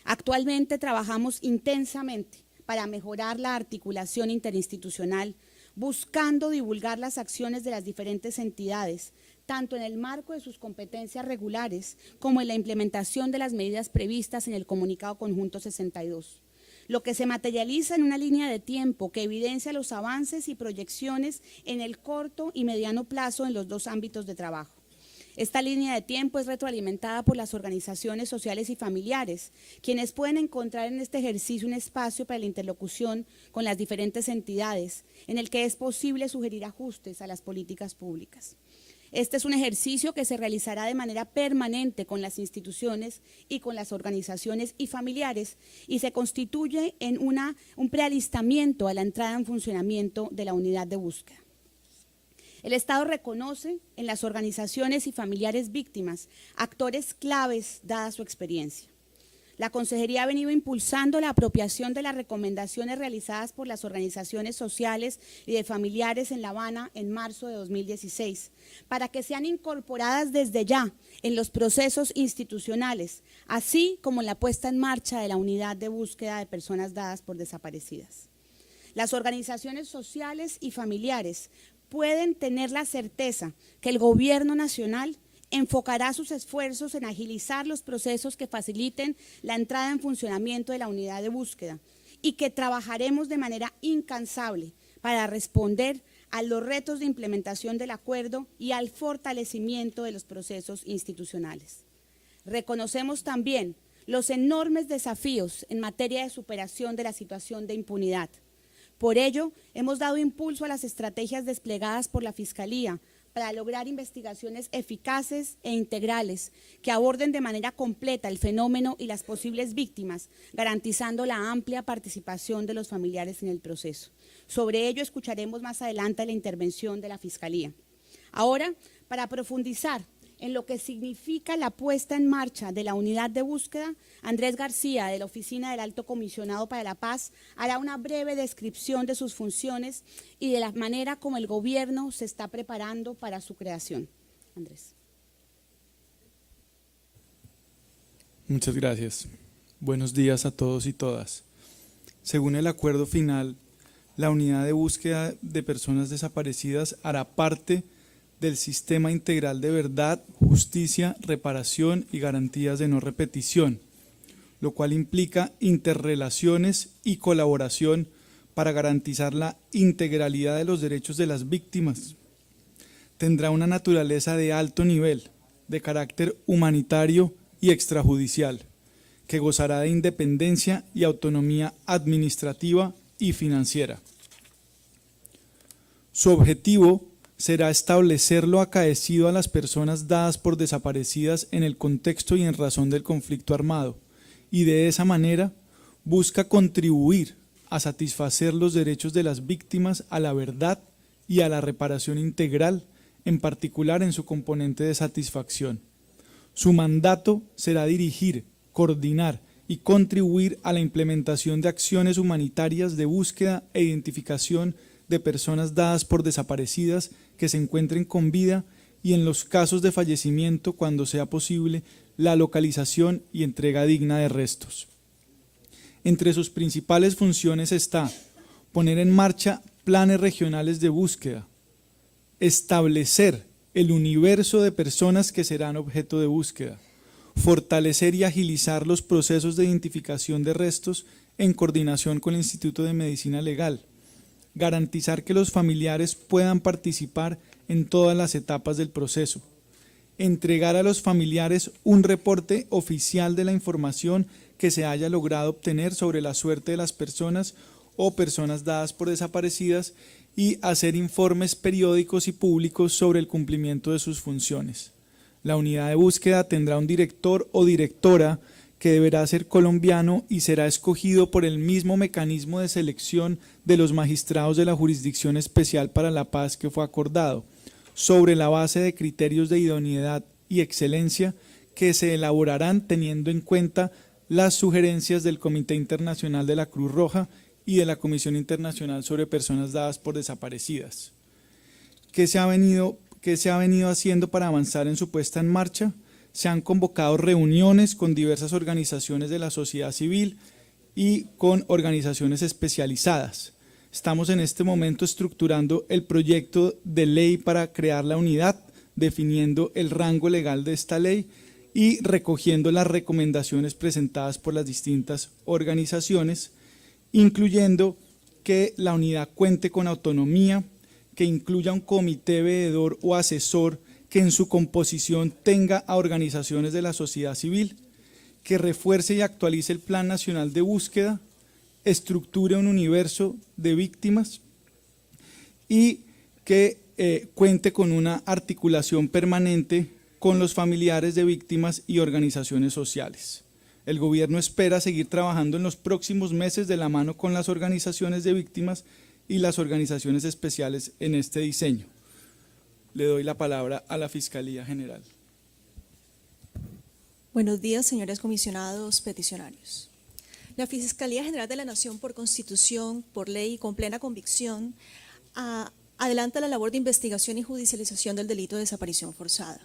Actualmente trabajamos intensamente para mejorar la articulación interinstitucional, buscando divulgar las acciones de las diferentes entidades, tanto en el marco de sus competencias regulares como en la implementación de las medidas previstas en el Comunicado Conjunto 62, lo que se materializa en una línea de tiempo que evidencia los avances y proyecciones en el corto y mediano plazo en los dos ámbitos de trabajo. Esta línea de tiempo es retroalimentada por las organizaciones sociales y familiares, quienes pueden encontrar en este ejercicio un espacio para la interlocución con las diferentes entidades, en el que es posible sugerir ajustes a las políticas públicas. Este es un ejercicio que se realizará de manera permanente con las instituciones y con las organizaciones y familiares y se constituye en un prealistamiento a la entrada en funcionamiento de la unidad de búsqueda. El Estado reconoce en las organizaciones y familiares víctimas actores claves dada su experiencia. La Consejería ha venido impulsando la apropiación de las recomendaciones realizadas por las organizaciones sociales y de familiares en La Habana en marzo de 2016, para que sean incorporadas desde ya en los procesos institucionales, así como en la puesta en marcha de la unidad de búsqueda de personas dadas por desaparecidas. Las organizaciones sociales y familiares pueden tener la certeza que el Gobierno Nacional enfocará sus esfuerzos en agilizar los procesos que faciliten la entrada en funcionamiento de la unidad de búsqueda y que trabajaremos de manera incansable para responder a los retos de implementación del acuerdo y al fortalecimiento de los procesos institucionales. Reconocemos también los enormes desafíos en materia de superación de la situación de impunidad. Por ello, hemos dado impulso a las estrategias desplegadas por la Fiscalía para lograr investigaciones eficaces e integrales que aborden de manera completa el fenómeno y las posibles víctimas, garantizando la amplia participación de los familiares en el proceso. Sobre ello escucharemos más adelante la intervención de la Fiscalía. Ahora, para profundizar en lo que significa la puesta en marcha de la unidad de búsqueda, Andrés García, de la Oficina del Alto Comisionado para la Paz, hará una breve descripción de sus funciones y de la manera como el Gobierno se está preparando para su creación. Andrés. Muchas gracias. Buenos días a todos y todas. Según el acuerdo final, la unidad de búsqueda de personas desaparecidas hará parte del Sistema Integral de Verdad, Justicia, Reparación y Garantías de No Repetición, lo cual implica interrelaciones y colaboración para garantizar la integralidad de los derechos de las víctimas. Tendrá una naturaleza de alto nivel, de carácter humanitario y extrajudicial, que gozará de independencia y autonomía administrativa y financiera. Su objetivo será establecer lo acaecido a las personas dadas por desaparecidas en el contexto y en razón del conflicto armado, y de esa manera busca contribuir a satisfacer los derechos de las víctimas a la verdad y a la reparación integral, en particular en su componente de satisfacción. Su mandato será dirigir, coordinar y contribuir a la implementación de acciones humanitarias de búsqueda e identificación de personas dadas por desaparecidas que se encuentren con vida y en los casos de fallecimiento, cuando sea posible, la localización y entrega digna de restos. Entre sus principales funciones está poner en marcha planes regionales de búsqueda, establecer el universo de personas que serán objeto de búsqueda, fortalecer y agilizar los procesos de identificación de restos en coordinación con el Instituto de Medicina Legal, garantizar que los familiares puedan participar en todas las etapas del proceso, entregar a los familiares un reporte oficial de la información que se haya logrado obtener sobre la suerte de las personas o personas dadas por desaparecidas y hacer informes periódicos y públicos sobre el cumplimiento de sus funciones. La unidad de búsqueda tendrá un director o directora que deberá ser colombiano y será escogido por el mismo mecanismo de selección de los magistrados de la Jurisdicción Especial para la Paz que fue acordado, sobre la base de criterios de idoneidad y excelencia que se elaborarán teniendo en cuenta las sugerencias del Comité Internacional de la Cruz Roja y de la Comisión Internacional sobre Personas Dadas por Desaparecidas. ¿Qué se ha venido haciendo para avanzar en su puesta en marcha? Se han convocado reuniones con diversas organizaciones de la sociedad civil y con organizaciones especializadas. Estamos en este momento estructurando el proyecto de ley para crear la unidad, definiendo el rango legal de esta ley y recogiendo las recomendaciones presentadas por las distintas organizaciones, incluyendo que la unidad cuente con autonomía, que incluya un comité veedor o asesor que en su composición tenga a organizaciones de la sociedad civil, que refuerce y actualice el Plan Nacional de Búsqueda, estructure un universo de víctimas y que cuente con una articulación permanente con los familiares de víctimas y organizaciones sociales. El gobierno espera seguir trabajando en los próximos meses de la mano con las organizaciones de víctimas y las organizaciones especiales en este diseño. Le doy la palabra a la Fiscalía General. Buenos días, señores comisionados peticionarios. La Fiscalía General de la Nación, por Constitución, por ley y con plena convicción, adelanta la labor de investigación y judicialización del delito de desaparición forzada.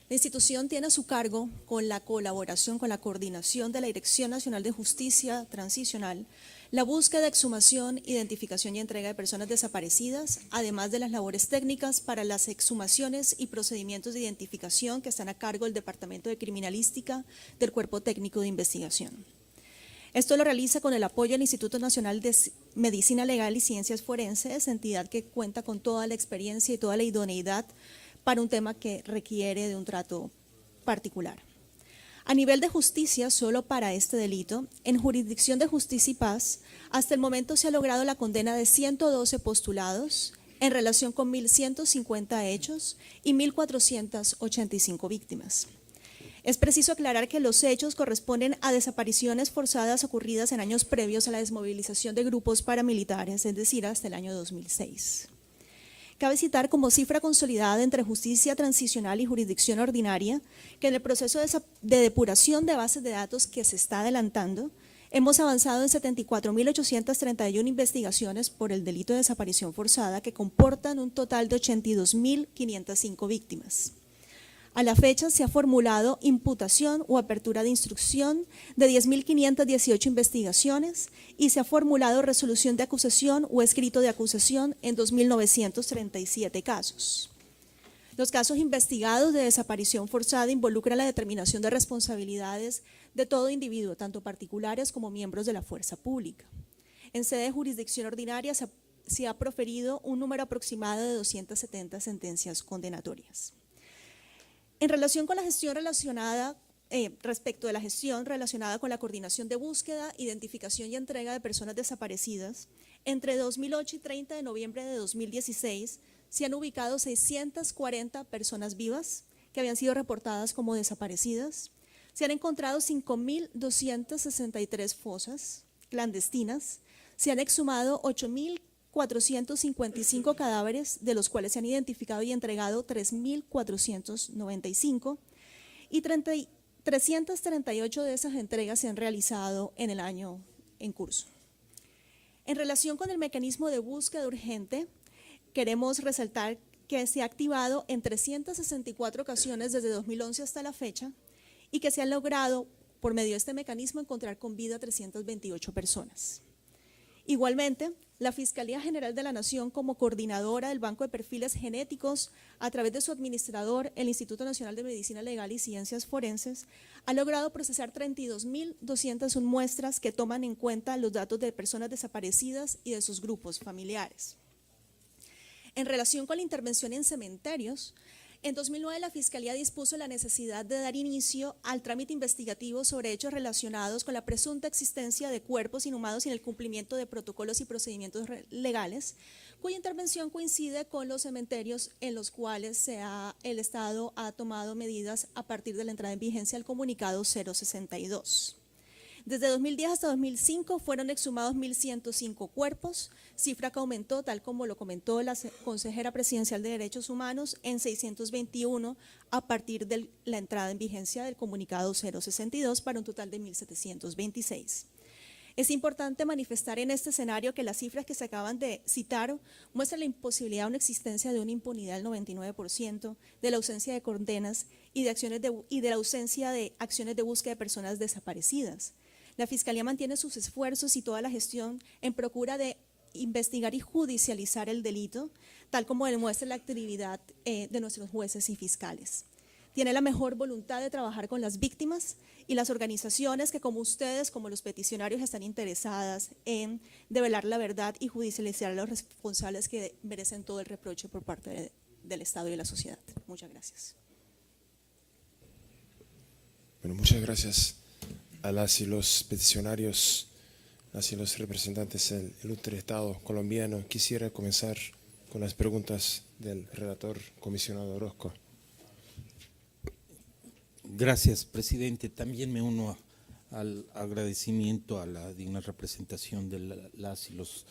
La institución tiene a su cargo, con la colaboración, con la coordinación de la Dirección Nacional de Justicia Transicional, la búsqueda, exhumación, identificación y entrega de personas desaparecidas, además de las labores técnicas para las exhumaciones y procedimientos de identificación que están a cargo del Departamento de Criminalística del Cuerpo Técnico de Investigación. Esto lo realiza con el apoyo del Instituto Nacional de Medicina Legal y Ciencias Forenses, entidad que cuenta con toda la experiencia y toda la idoneidad para un tema que requiere de un trato particular. A nivel de justicia, solo para este delito, en jurisdicción de justicia y paz, hasta el momento se ha logrado la condena de 112 postulados en relación con 1.150 hechos y 1.485 víctimas. Es preciso aclarar que los hechos corresponden a desapariciones forzadas ocurridas en años previos a la desmovilización de grupos paramilitares, es decir, hasta el año 2006. Cabe citar como cifra consolidada entre justicia transicional y jurisdicción ordinaria que en el proceso de depuración de bases de datos que se está adelantando, hemos avanzado en 74.831 investigaciones por el delito de desaparición forzada que comportan un total de 82.505 víctimas. A la fecha se ha formulado imputación o apertura de instrucción de 10.518 investigaciones y se ha formulado resolución de acusación o escrito de acusación en 2.937 casos. Los casos investigados de desaparición forzada involucran la determinación de responsabilidades de todo individuo, tanto particulares como miembros de la fuerza pública. En sede de jurisdicción ordinaria se ha proferido un número aproximado de 270 sentencias condenatorias. En relación con la gestión respecto de la gestión relacionada con la coordinación de búsqueda, identificación y entrega de personas desaparecidas, entre 2008 y 30 de noviembre de 2016 se han ubicado 640 personas vivas que habían sido reportadas como desaparecidas, se han encontrado 5.263 fosas clandestinas, se han exhumado 8.455 cadáveres, de los cuales se han identificado y entregado 3.495 y 338 de esas entregas se han realizado en el año en curso. En relación con el mecanismo de búsqueda urgente, queremos resaltar que se ha activado en 364 ocasiones desde 2011 hasta la fecha y que se han logrado, por medio de este mecanismo, encontrar con vida a 328 personas. Igualmente, la Fiscalía General de la Nación, como coordinadora del Banco de Perfiles Genéticos, a través de su administrador, el Instituto Nacional de Medicina Legal y Ciencias Forenses, ha logrado procesar 32.201 muestras que toman en cuenta los datos de personas desaparecidas y de sus grupos familiares. En relación con la intervención en cementerios, en 2009 la Fiscalía dispuso la necesidad de dar inicio al trámite investigativo sobre hechos relacionados con la presunta existencia de cuerpos inhumados sin el cumplimiento de protocolos y procedimientos legales, cuya intervención coincide con los cementerios en los cuales el Estado ha tomado medidas a partir de la entrada en vigencia del comunicado 062. Desde 2010 hasta 2005 fueron exhumados 1.105 cuerpos, cifra que aumentó, tal como lo comentó la consejera presidencial de Derechos Humanos, en 621 a partir de la entrada en vigencia del comunicado 062 para un total de 1.726. Es importante manifestar en este escenario que las cifras que se acaban de citar muestran la imposibilidad o una existencia de una impunidad del 99%, de la ausencia de condenas y de la ausencia de acciones de búsqueda de personas desaparecidas. La Fiscalía mantiene sus esfuerzos y toda la gestión en procura de investigar y judicializar el delito, tal como demuestra la actividad de nuestros jueces y fiscales. Tiene la mejor voluntad de trabajar con las víctimas y las organizaciones que, como ustedes, como los peticionarios, están interesadas en develar la verdad y judicializar a los responsables que merecen todo el reproche por parte del Estado y de la sociedad. Muchas gracias. Bueno, muchas gracias a las y los peticionarios, las y los representantes del ilustre Estado colombiano. Quisiera comenzar con las preguntas del relator comisionado Orozco. Gracias, presidente. También me uno al agradecimiento a la digna representación de las y los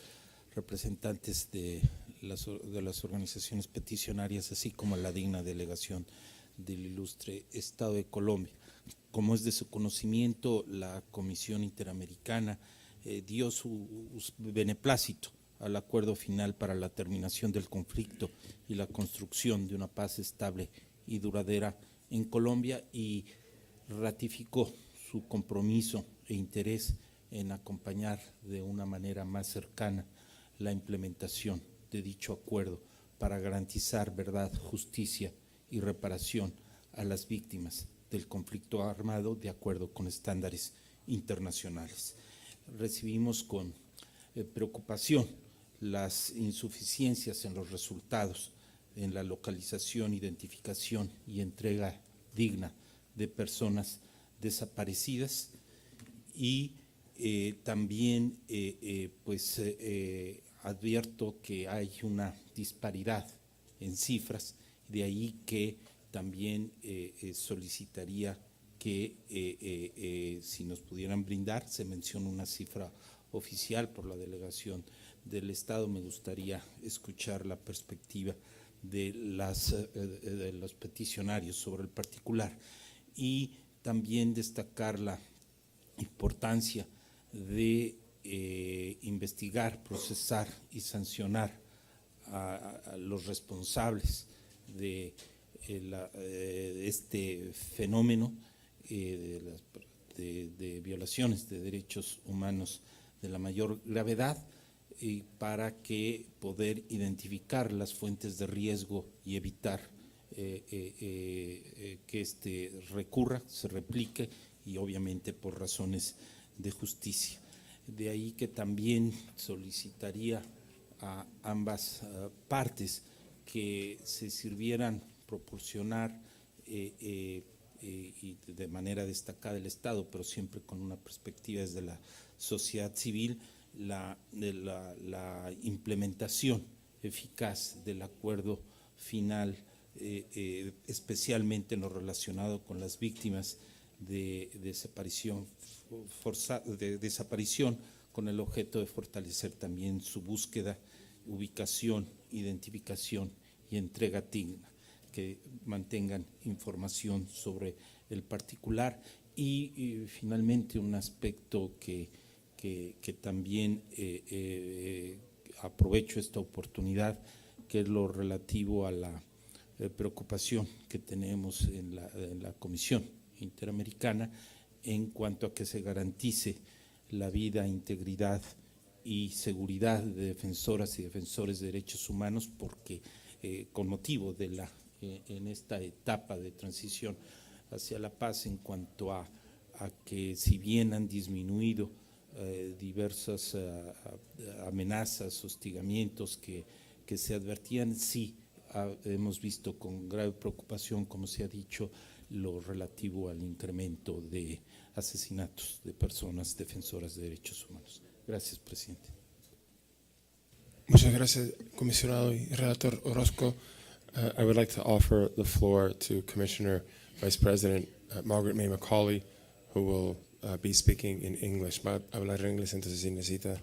representantes de las organizaciones peticionarias, así como a la digna delegación del ilustre Estado de Colombia. Como es de su conocimiento, la Comisión Interamericana dio su beneplácito al acuerdo final para la terminación del conflicto y la construcción de una paz estable y duradera en Colombia y ratificó su compromiso e interés en acompañar de una manera más cercana la implementación de dicho acuerdo para garantizar verdad, justicia y reparación a las víctimas del conflicto armado de acuerdo con estándares internacionales. Recibimos con preocupación las insuficiencias en los resultados en la localización, identificación y entrega digna de personas desaparecidas y también advierto que hay una disparidad en cifras, de ahí que también solicitaría que si nos pudieran brindar, se menciona una cifra oficial por la delegación del Estado, me gustaría escuchar la perspectiva de los peticionarios sobre el particular y también destacar la importancia de investigar, procesar y sancionar a los responsables de este fenómeno de violaciones de derechos humanos de la mayor gravedad, para que poder identificar las fuentes de riesgo y evitar que este recurra, se replique y obviamente por razones de justicia. De ahí que también solicitaría a ambas partes que se sirvieran proporcionar y de manera destacada el Estado, pero siempre con una perspectiva desde la sociedad civil, la implementación eficaz del acuerdo final, especialmente en lo relacionado con las víctimas de desaparición con el objeto de fortalecer también su búsqueda, ubicación, identificación y entrega digna, que mantengan información sobre el particular y finalmente un aspecto que que también aprovecho esta oportunidad, que es lo relativo a la preocupación que tenemos en la Comisión Interamericana en cuanto a que se garantice la vida, integridad y seguridad de defensoras y defensores de derechos humanos, porque con motivo de en esta etapa de transición hacia la paz, en cuanto a que si bien han disminuido diversas amenazas, hostigamientos que se advertían, sí hemos visto con grave preocupación, como se ha dicho, lo relativo al incremento de asesinatos de personas defensoras de derechos humanos. Gracias, presidente. Muchas gracias, comisionado y relator Orozco. I would like to offer the floor to Commissioner Vice President Margaret May Macaulay, who will be speaking in English. Va a hablar en inglés, entonces si necesita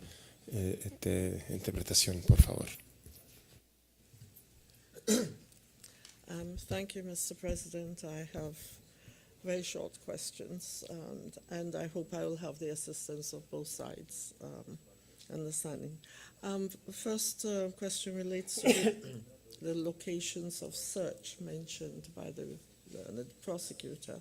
interpretación, por favor. Thank you, Mr. President. I have very short questions, and I hope I will have the assistance of both sides understanding. First question relates to the locations of search mentioned by the prosecutor.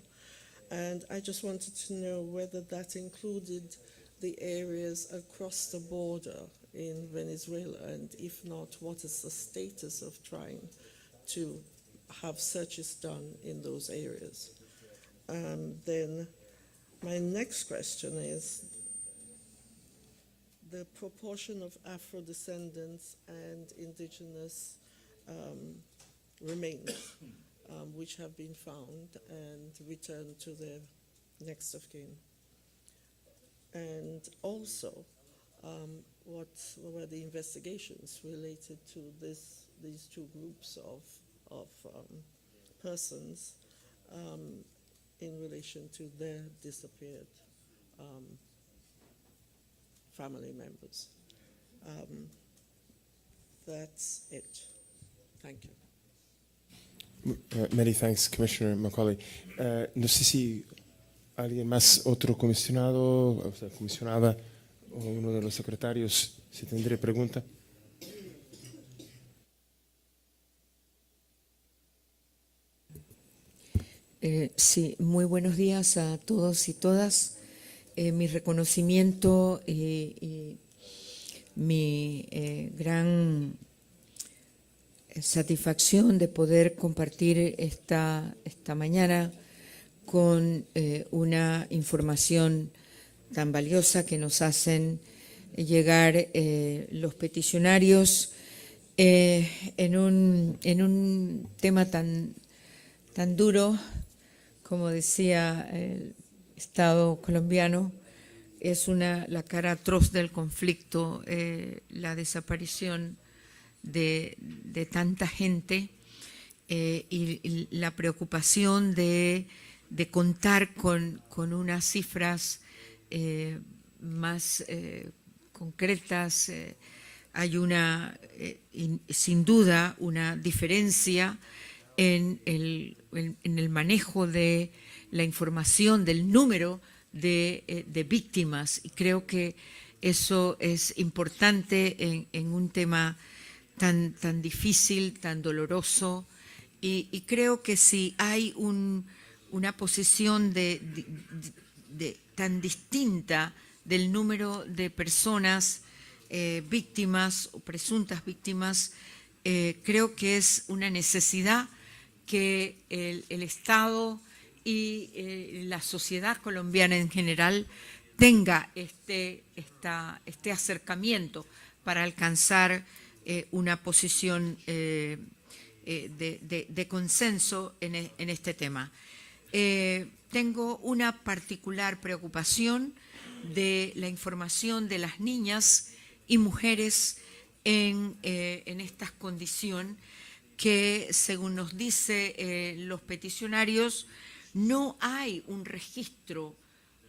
And I just wanted to know whether that included the areas across the border in Venezuela, and if not, what is the status of trying to have searches done in those areas? Then my next question is the proportion of Afro-descendants and indigenous remains which have been found and returned to their next of kin. And also, what were the investigations related to these two groups of persons in relation to their disappeared family members? That's it. Thank you. Many thanks, Commissioner Macaulay. No sé si alguien más, otro comisionado, o sea, comisionada, o uno de los secretarios, si tendría pregunta. Sí, muy buenos días a todos y todas. Mi reconocimiento y mi gran satisfacción de poder compartir esta mañana con una información tan valiosa que nos hacen llegar los peticionarios en un tema tan duro, como decía el Estado colombiano. Es la cara atroz del conflicto, la desaparición de tanta gente y la preocupación de contar con unas cifras más concretas. Hay sin duda una diferencia en el manejo de la información, del número de víctimas, y creo que eso es importante en un tema tan difícil, tan doloroso, y creo que si hay una posición tan distinta del número de personas víctimas o presuntas víctimas, creo que es una necesidad que el Estado y la sociedad colombiana en general tenga este acercamiento para alcanzar una posición de consenso en este tema. Tengo una particular preocupación de la información de las niñas y mujeres en esta condición que, según nos dice los peticionarios, no hay un registro,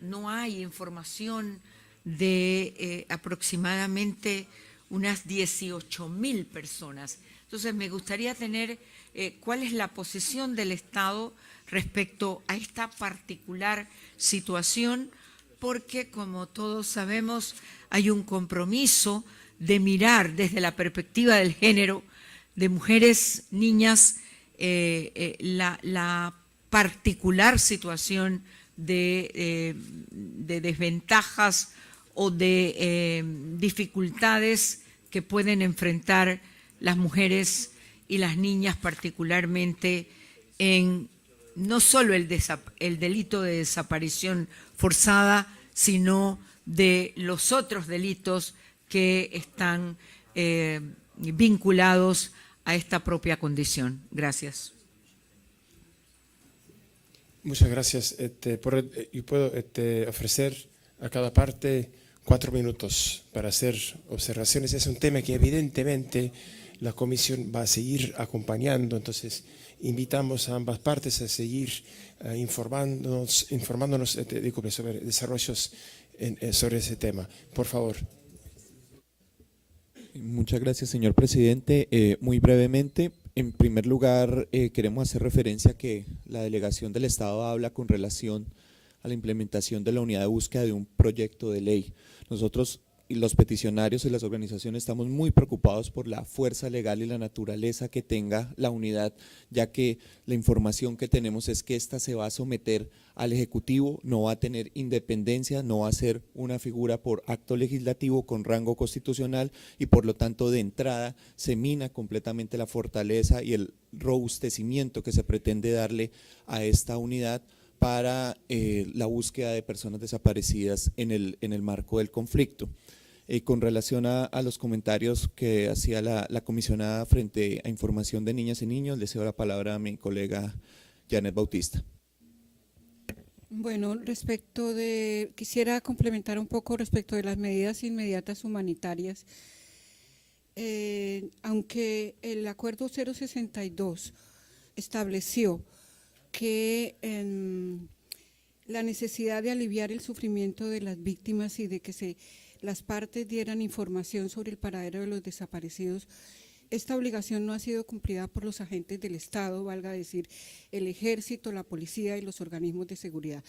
no hay información de aproximadamente unas 18.000 personas. Entonces, me gustaría tener cuál es la posición del Estado respecto a esta particular situación, porque, como todos sabemos, hay un compromiso de mirar desde la perspectiva del género de mujeres, niñas, la particular situación de desventajas o de dificultades que pueden enfrentar las mujeres y las niñas, particularmente en no solo el delito de desaparición forzada, sino de los otros delitos que están vinculados a esta propia condición. Gracias. Muchas gracias. Yo puedo ofrecer a cada parte 4 minutos para hacer observaciones. Es un tema que evidentemente la Comisión va a seguir acompañando, entonces invitamos a ambas partes a seguir informándonos sobre desarrollos sobre ese tema. Por favor. Muchas gracias, señor presidente. Muy brevemente, en primer lugar, queremos hacer referencia a que la delegación del Estado habla con relación a la implementación de la unidad de búsqueda de un proyecto de ley. Nosotros y los peticionarios y las organizaciones estamos muy preocupados por la fuerza legal y la naturaleza que tenga la unidad, ya que la información que tenemos es que ésta se va a someter al Ejecutivo, no va a tener independencia, no va a ser una figura por acto legislativo con rango constitucional y por lo tanto de entrada se mina completamente la fortaleza y el robustecimiento que se pretende darle a esta unidad para la búsqueda de personas desaparecidas en el marco del conflicto. Con relación a los comentarios que hacía la comisionada frente a información de niñas y niños, le cedo la palabra a mi colega Janet Bautista. Bueno, quisiera complementar un poco respecto de las medidas inmediatas humanitarias. Aunque el acuerdo 062 estableció que la necesidad de aliviar el sufrimiento de las víctimas y de que las partes dieran información sobre el paradero de los desaparecidos, esta obligación no ha sido cumplida por los agentes del Estado, valga decir, el Ejército, la Policía y los organismos de seguridad.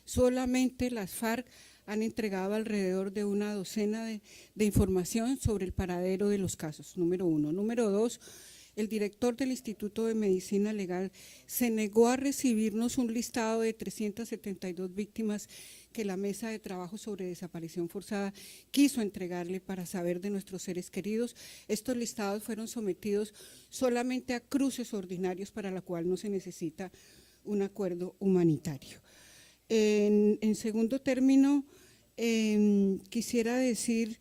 Solamente las FARC han entregado alrededor de una docena de información sobre el paradero de los casos, número 1. Número 2, el director del Instituto de Medicina Legal se negó a recibirnos un listado de 372 víctimas que la Mesa de Trabajo sobre Desaparición Forzada quiso entregarle para saber de nuestros seres queridos. Estos listados fueron sometidos solamente a cruces ordinarios para la cual no se necesita un acuerdo humanitario. En segundo término, quisiera decir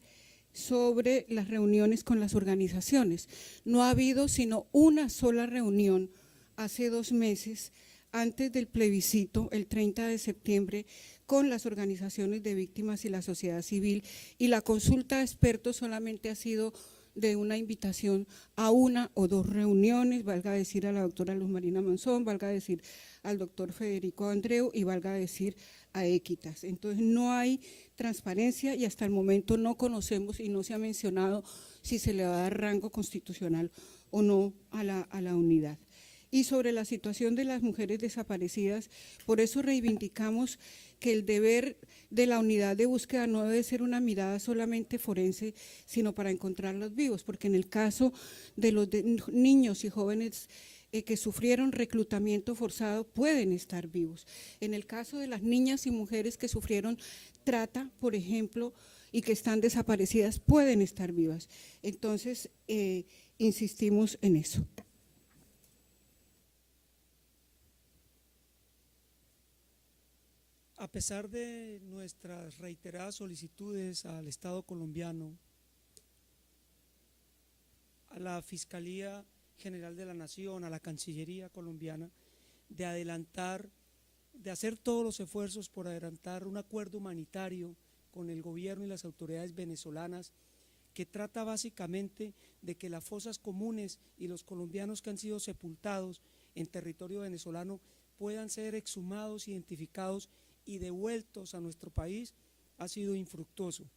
sobre las reuniones con las organizaciones. No ha habido sino una sola reunión hace 2 meses, antes del plebiscito, el 30 de septiembre, con las organizaciones de víctimas y la sociedad civil, y la consulta de expertos solamente ha sido de una invitación a 1 o 2 reuniones, valga decir a la doctora Luz Marina Monzón, valga decir al doctor Federico Andreu y valga decir a Équitas. Entonces no hay transparencia y hasta el momento no conocemos y no se ha mencionado si se le va a dar rango constitucional o no a la unidad. Y sobre la situación de las mujeres desaparecidas, por eso reivindicamos que el deber de la unidad de búsqueda no debe ser una mirada solamente forense, sino para encontrarlos vivos, porque en el caso de los niños y jóvenes que sufrieron reclutamiento forzado pueden estar vivos. En el caso de las niñas y mujeres que sufrieron trata, por ejemplo, y que están desaparecidas, pueden estar vivas. Entonces, insistimos en eso. A pesar de nuestras reiteradas solicitudes al Estado colombiano, a la Fiscalía General de la Nación, a la Cancillería colombiana, de hacer todos los esfuerzos por adelantar un acuerdo humanitario con el gobierno y las autoridades venezolanas que trata básicamente de que las fosas comunes y los colombianos que han sido sepultados en territorio venezolano puedan ser exhumados, identificados y devueltos a nuestro país, ha sido infructuoso.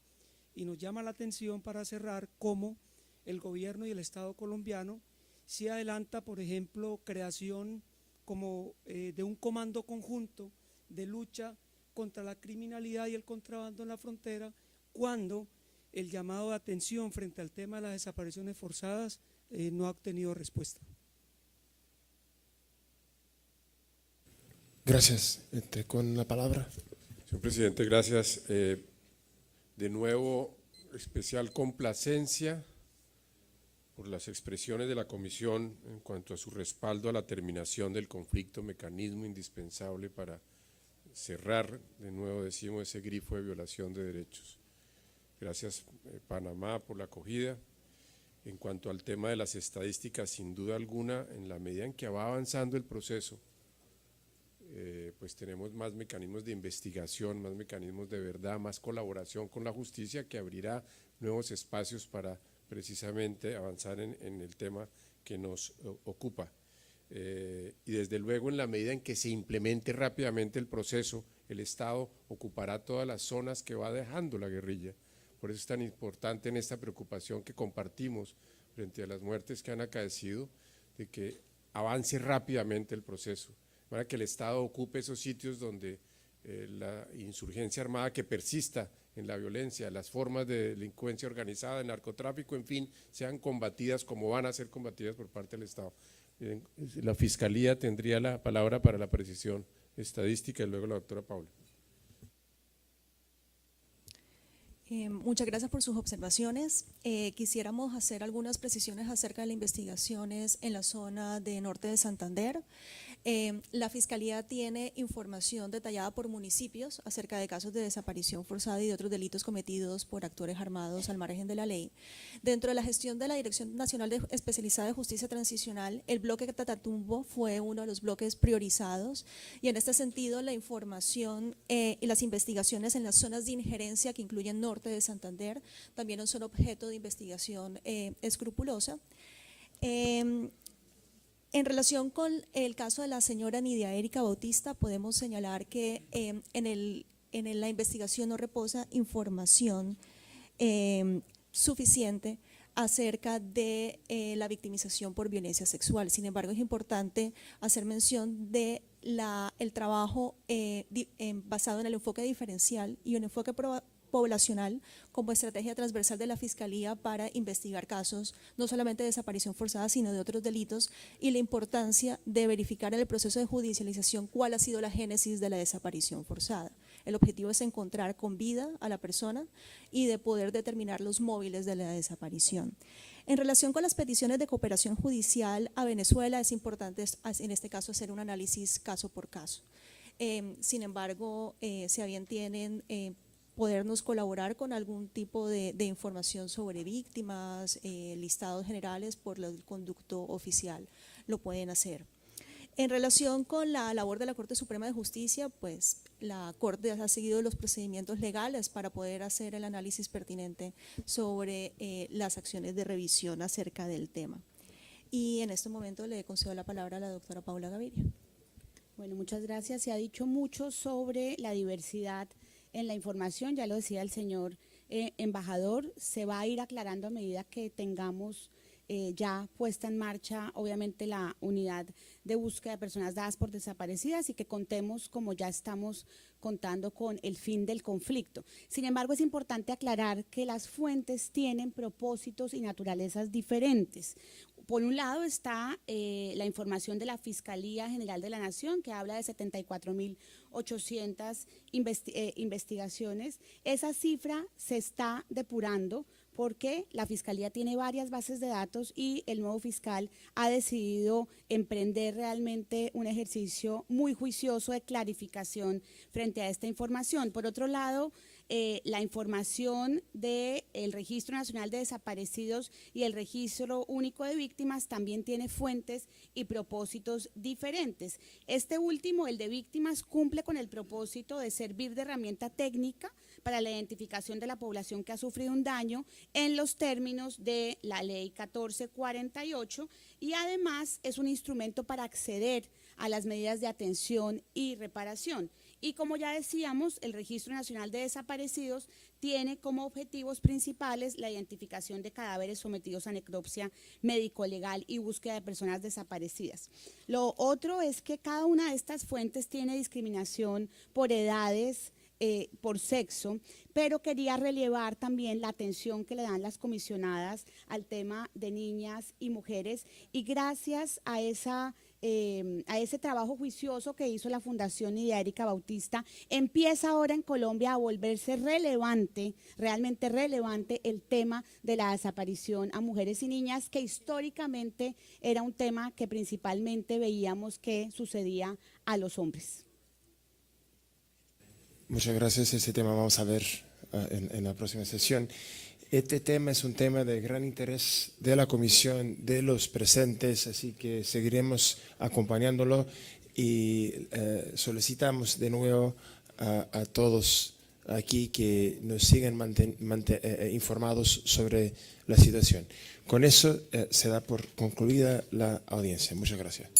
Y nos llama la atención, para cerrar, cómo el gobierno y el Estado colombiano sí adelanta, por ejemplo, creación como de un comando conjunto de lucha contra la criminalidad y el contrabando en la frontera, cuando el llamado de atención frente al tema de las desapariciones forzadas no ha obtenido respuesta. Gracias. Entre con la palabra. Señor presidente, gracias. De nuevo, especial complacencia por las expresiones de la Comisión en cuanto a su respaldo a la terminación del conflicto, mecanismo indispensable para cerrar, de nuevo decimos, ese grifo de violación de derechos. Gracias Panamá por la acogida. En cuanto al tema de las estadísticas, sin duda alguna, en la medida en que va avanzando el proceso, pues tenemos más mecanismos de investigación, más mecanismos de verdad, más colaboración con la justicia que abrirá nuevos espacios para precisamente avanzar en el tema que nos ocupa. Y desde luego en la medida en que se implemente rápidamente el proceso, el Estado ocupará todas las zonas que va dejando la guerrilla. Por eso es tan importante en esta preocupación que compartimos frente a las muertes que han acaecido, de que avance rápidamente el proceso, para que el Estado ocupe esos sitios donde la insurgencia armada que persista en la violencia, las formas de delincuencia organizada, el narcotráfico, en fin, sean combatidas como van a ser combatidas por parte del Estado. La Fiscalía tendría la palabra para la precisión estadística y luego la doctora Paula. Muchas gracias por sus observaciones. Quisiéramos hacer algunas precisiones acerca de las investigaciones en la zona de norte de Santander. La Fiscalía tiene información detallada por municipios acerca de casos de desaparición forzada y de otros delitos cometidos por actores armados al margen de la ley. Dentro de la gestión de la Dirección Nacional Especializada de Justicia Transicional, el bloque Catatumbo fue uno de los bloques priorizados y en este sentido la información y las investigaciones en las zonas de injerencia que incluyen norte de Santander también son objeto de investigación escrupulosa. En relación con el caso de la señora Nidia Erika Bautista, podemos señalar que en la investigación no reposa información suficiente acerca de la victimización por violencia sexual. Sin embargo, es importante hacer mención de el trabajo basado en el enfoque diferencial y un enfoque poblacional como estrategia transversal de la Fiscalía para investigar casos no solamente de desaparición forzada sino de otros delitos y la importancia de verificar en el proceso de judicialización cuál ha sido la génesis de la desaparición forzada. El objetivo es encontrar con vida a la persona y de poder determinar los móviles de la desaparición. En relación con las peticiones de cooperación judicial a Venezuela, es importante en este caso hacer un análisis caso por caso. Sin embargo, si a bien tienen podernos colaborar con algún tipo de información sobre víctimas, listados generales por el conducto oficial, lo pueden hacer. En relación con la labor de la Corte Suprema de Justicia, pues la Corte ha seguido los procedimientos legales para poder hacer el análisis pertinente sobre las acciones de revisión acerca del tema. Y en este momento le concedo la palabra a la doctora Paula Gaviria. Bueno, muchas gracias. Se ha dicho mucho sobre la diversidad en la información, ya lo decía el señor embajador, se va a ir aclarando a medida que tengamos ya puesta en marcha, obviamente, la unidad de búsqueda de personas dadas por desaparecidas y que contemos, como ya estamos contando, con el fin del conflicto. Sin embargo, es importante aclarar que las fuentes tienen propósitos y naturalezas diferentes. Por un lado está la información de la Fiscalía General de la Nación, que habla de 74.800 investigaciones. Esa cifra se está depurando porque la Fiscalía tiene varias bases de datos y el nuevo fiscal ha decidido emprender realmente un ejercicio muy juicioso de clarificación frente a esta información. Por otro lado, la información del Registro Nacional de Desaparecidos y el Registro Único de Víctimas también tiene fuentes y propósitos diferentes. Este último, el de víctimas, cumple con el propósito de servir de herramienta técnica para la identificación de la población que ha sufrido un daño en los términos de la Ley 1448 y además es un instrumento para acceder a las medidas de atención y reparación. Y como ya decíamos, el Registro Nacional de Desaparecidos tiene como objetivos principales la identificación de cadáveres sometidos a necropsia médico-legal y búsqueda de personas desaparecidas. Lo otro es que cada una de estas fuentes tiene discriminación por edades, por sexo, pero quería relevar también la atención que le dan las comisionadas al tema de niñas y mujeres, y gracias a ese trabajo juicioso que hizo la Fundación Nidia Erika Bautista, empieza ahora en Colombia a volverse relevante, realmente relevante, el tema de la desaparición a mujeres y niñas, que históricamente era un tema que principalmente veíamos que sucedía a los hombres. Muchas gracias. Ese tema vamos a ver en la próxima sesión. Este tema es un tema de gran interés de la comisión, de los presentes, así que seguiremos acompañándolo y solicitamos de nuevo a todos aquí que nos sigan informados sobre la situación. Con eso se da por concluida la audiencia. Muchas gracias.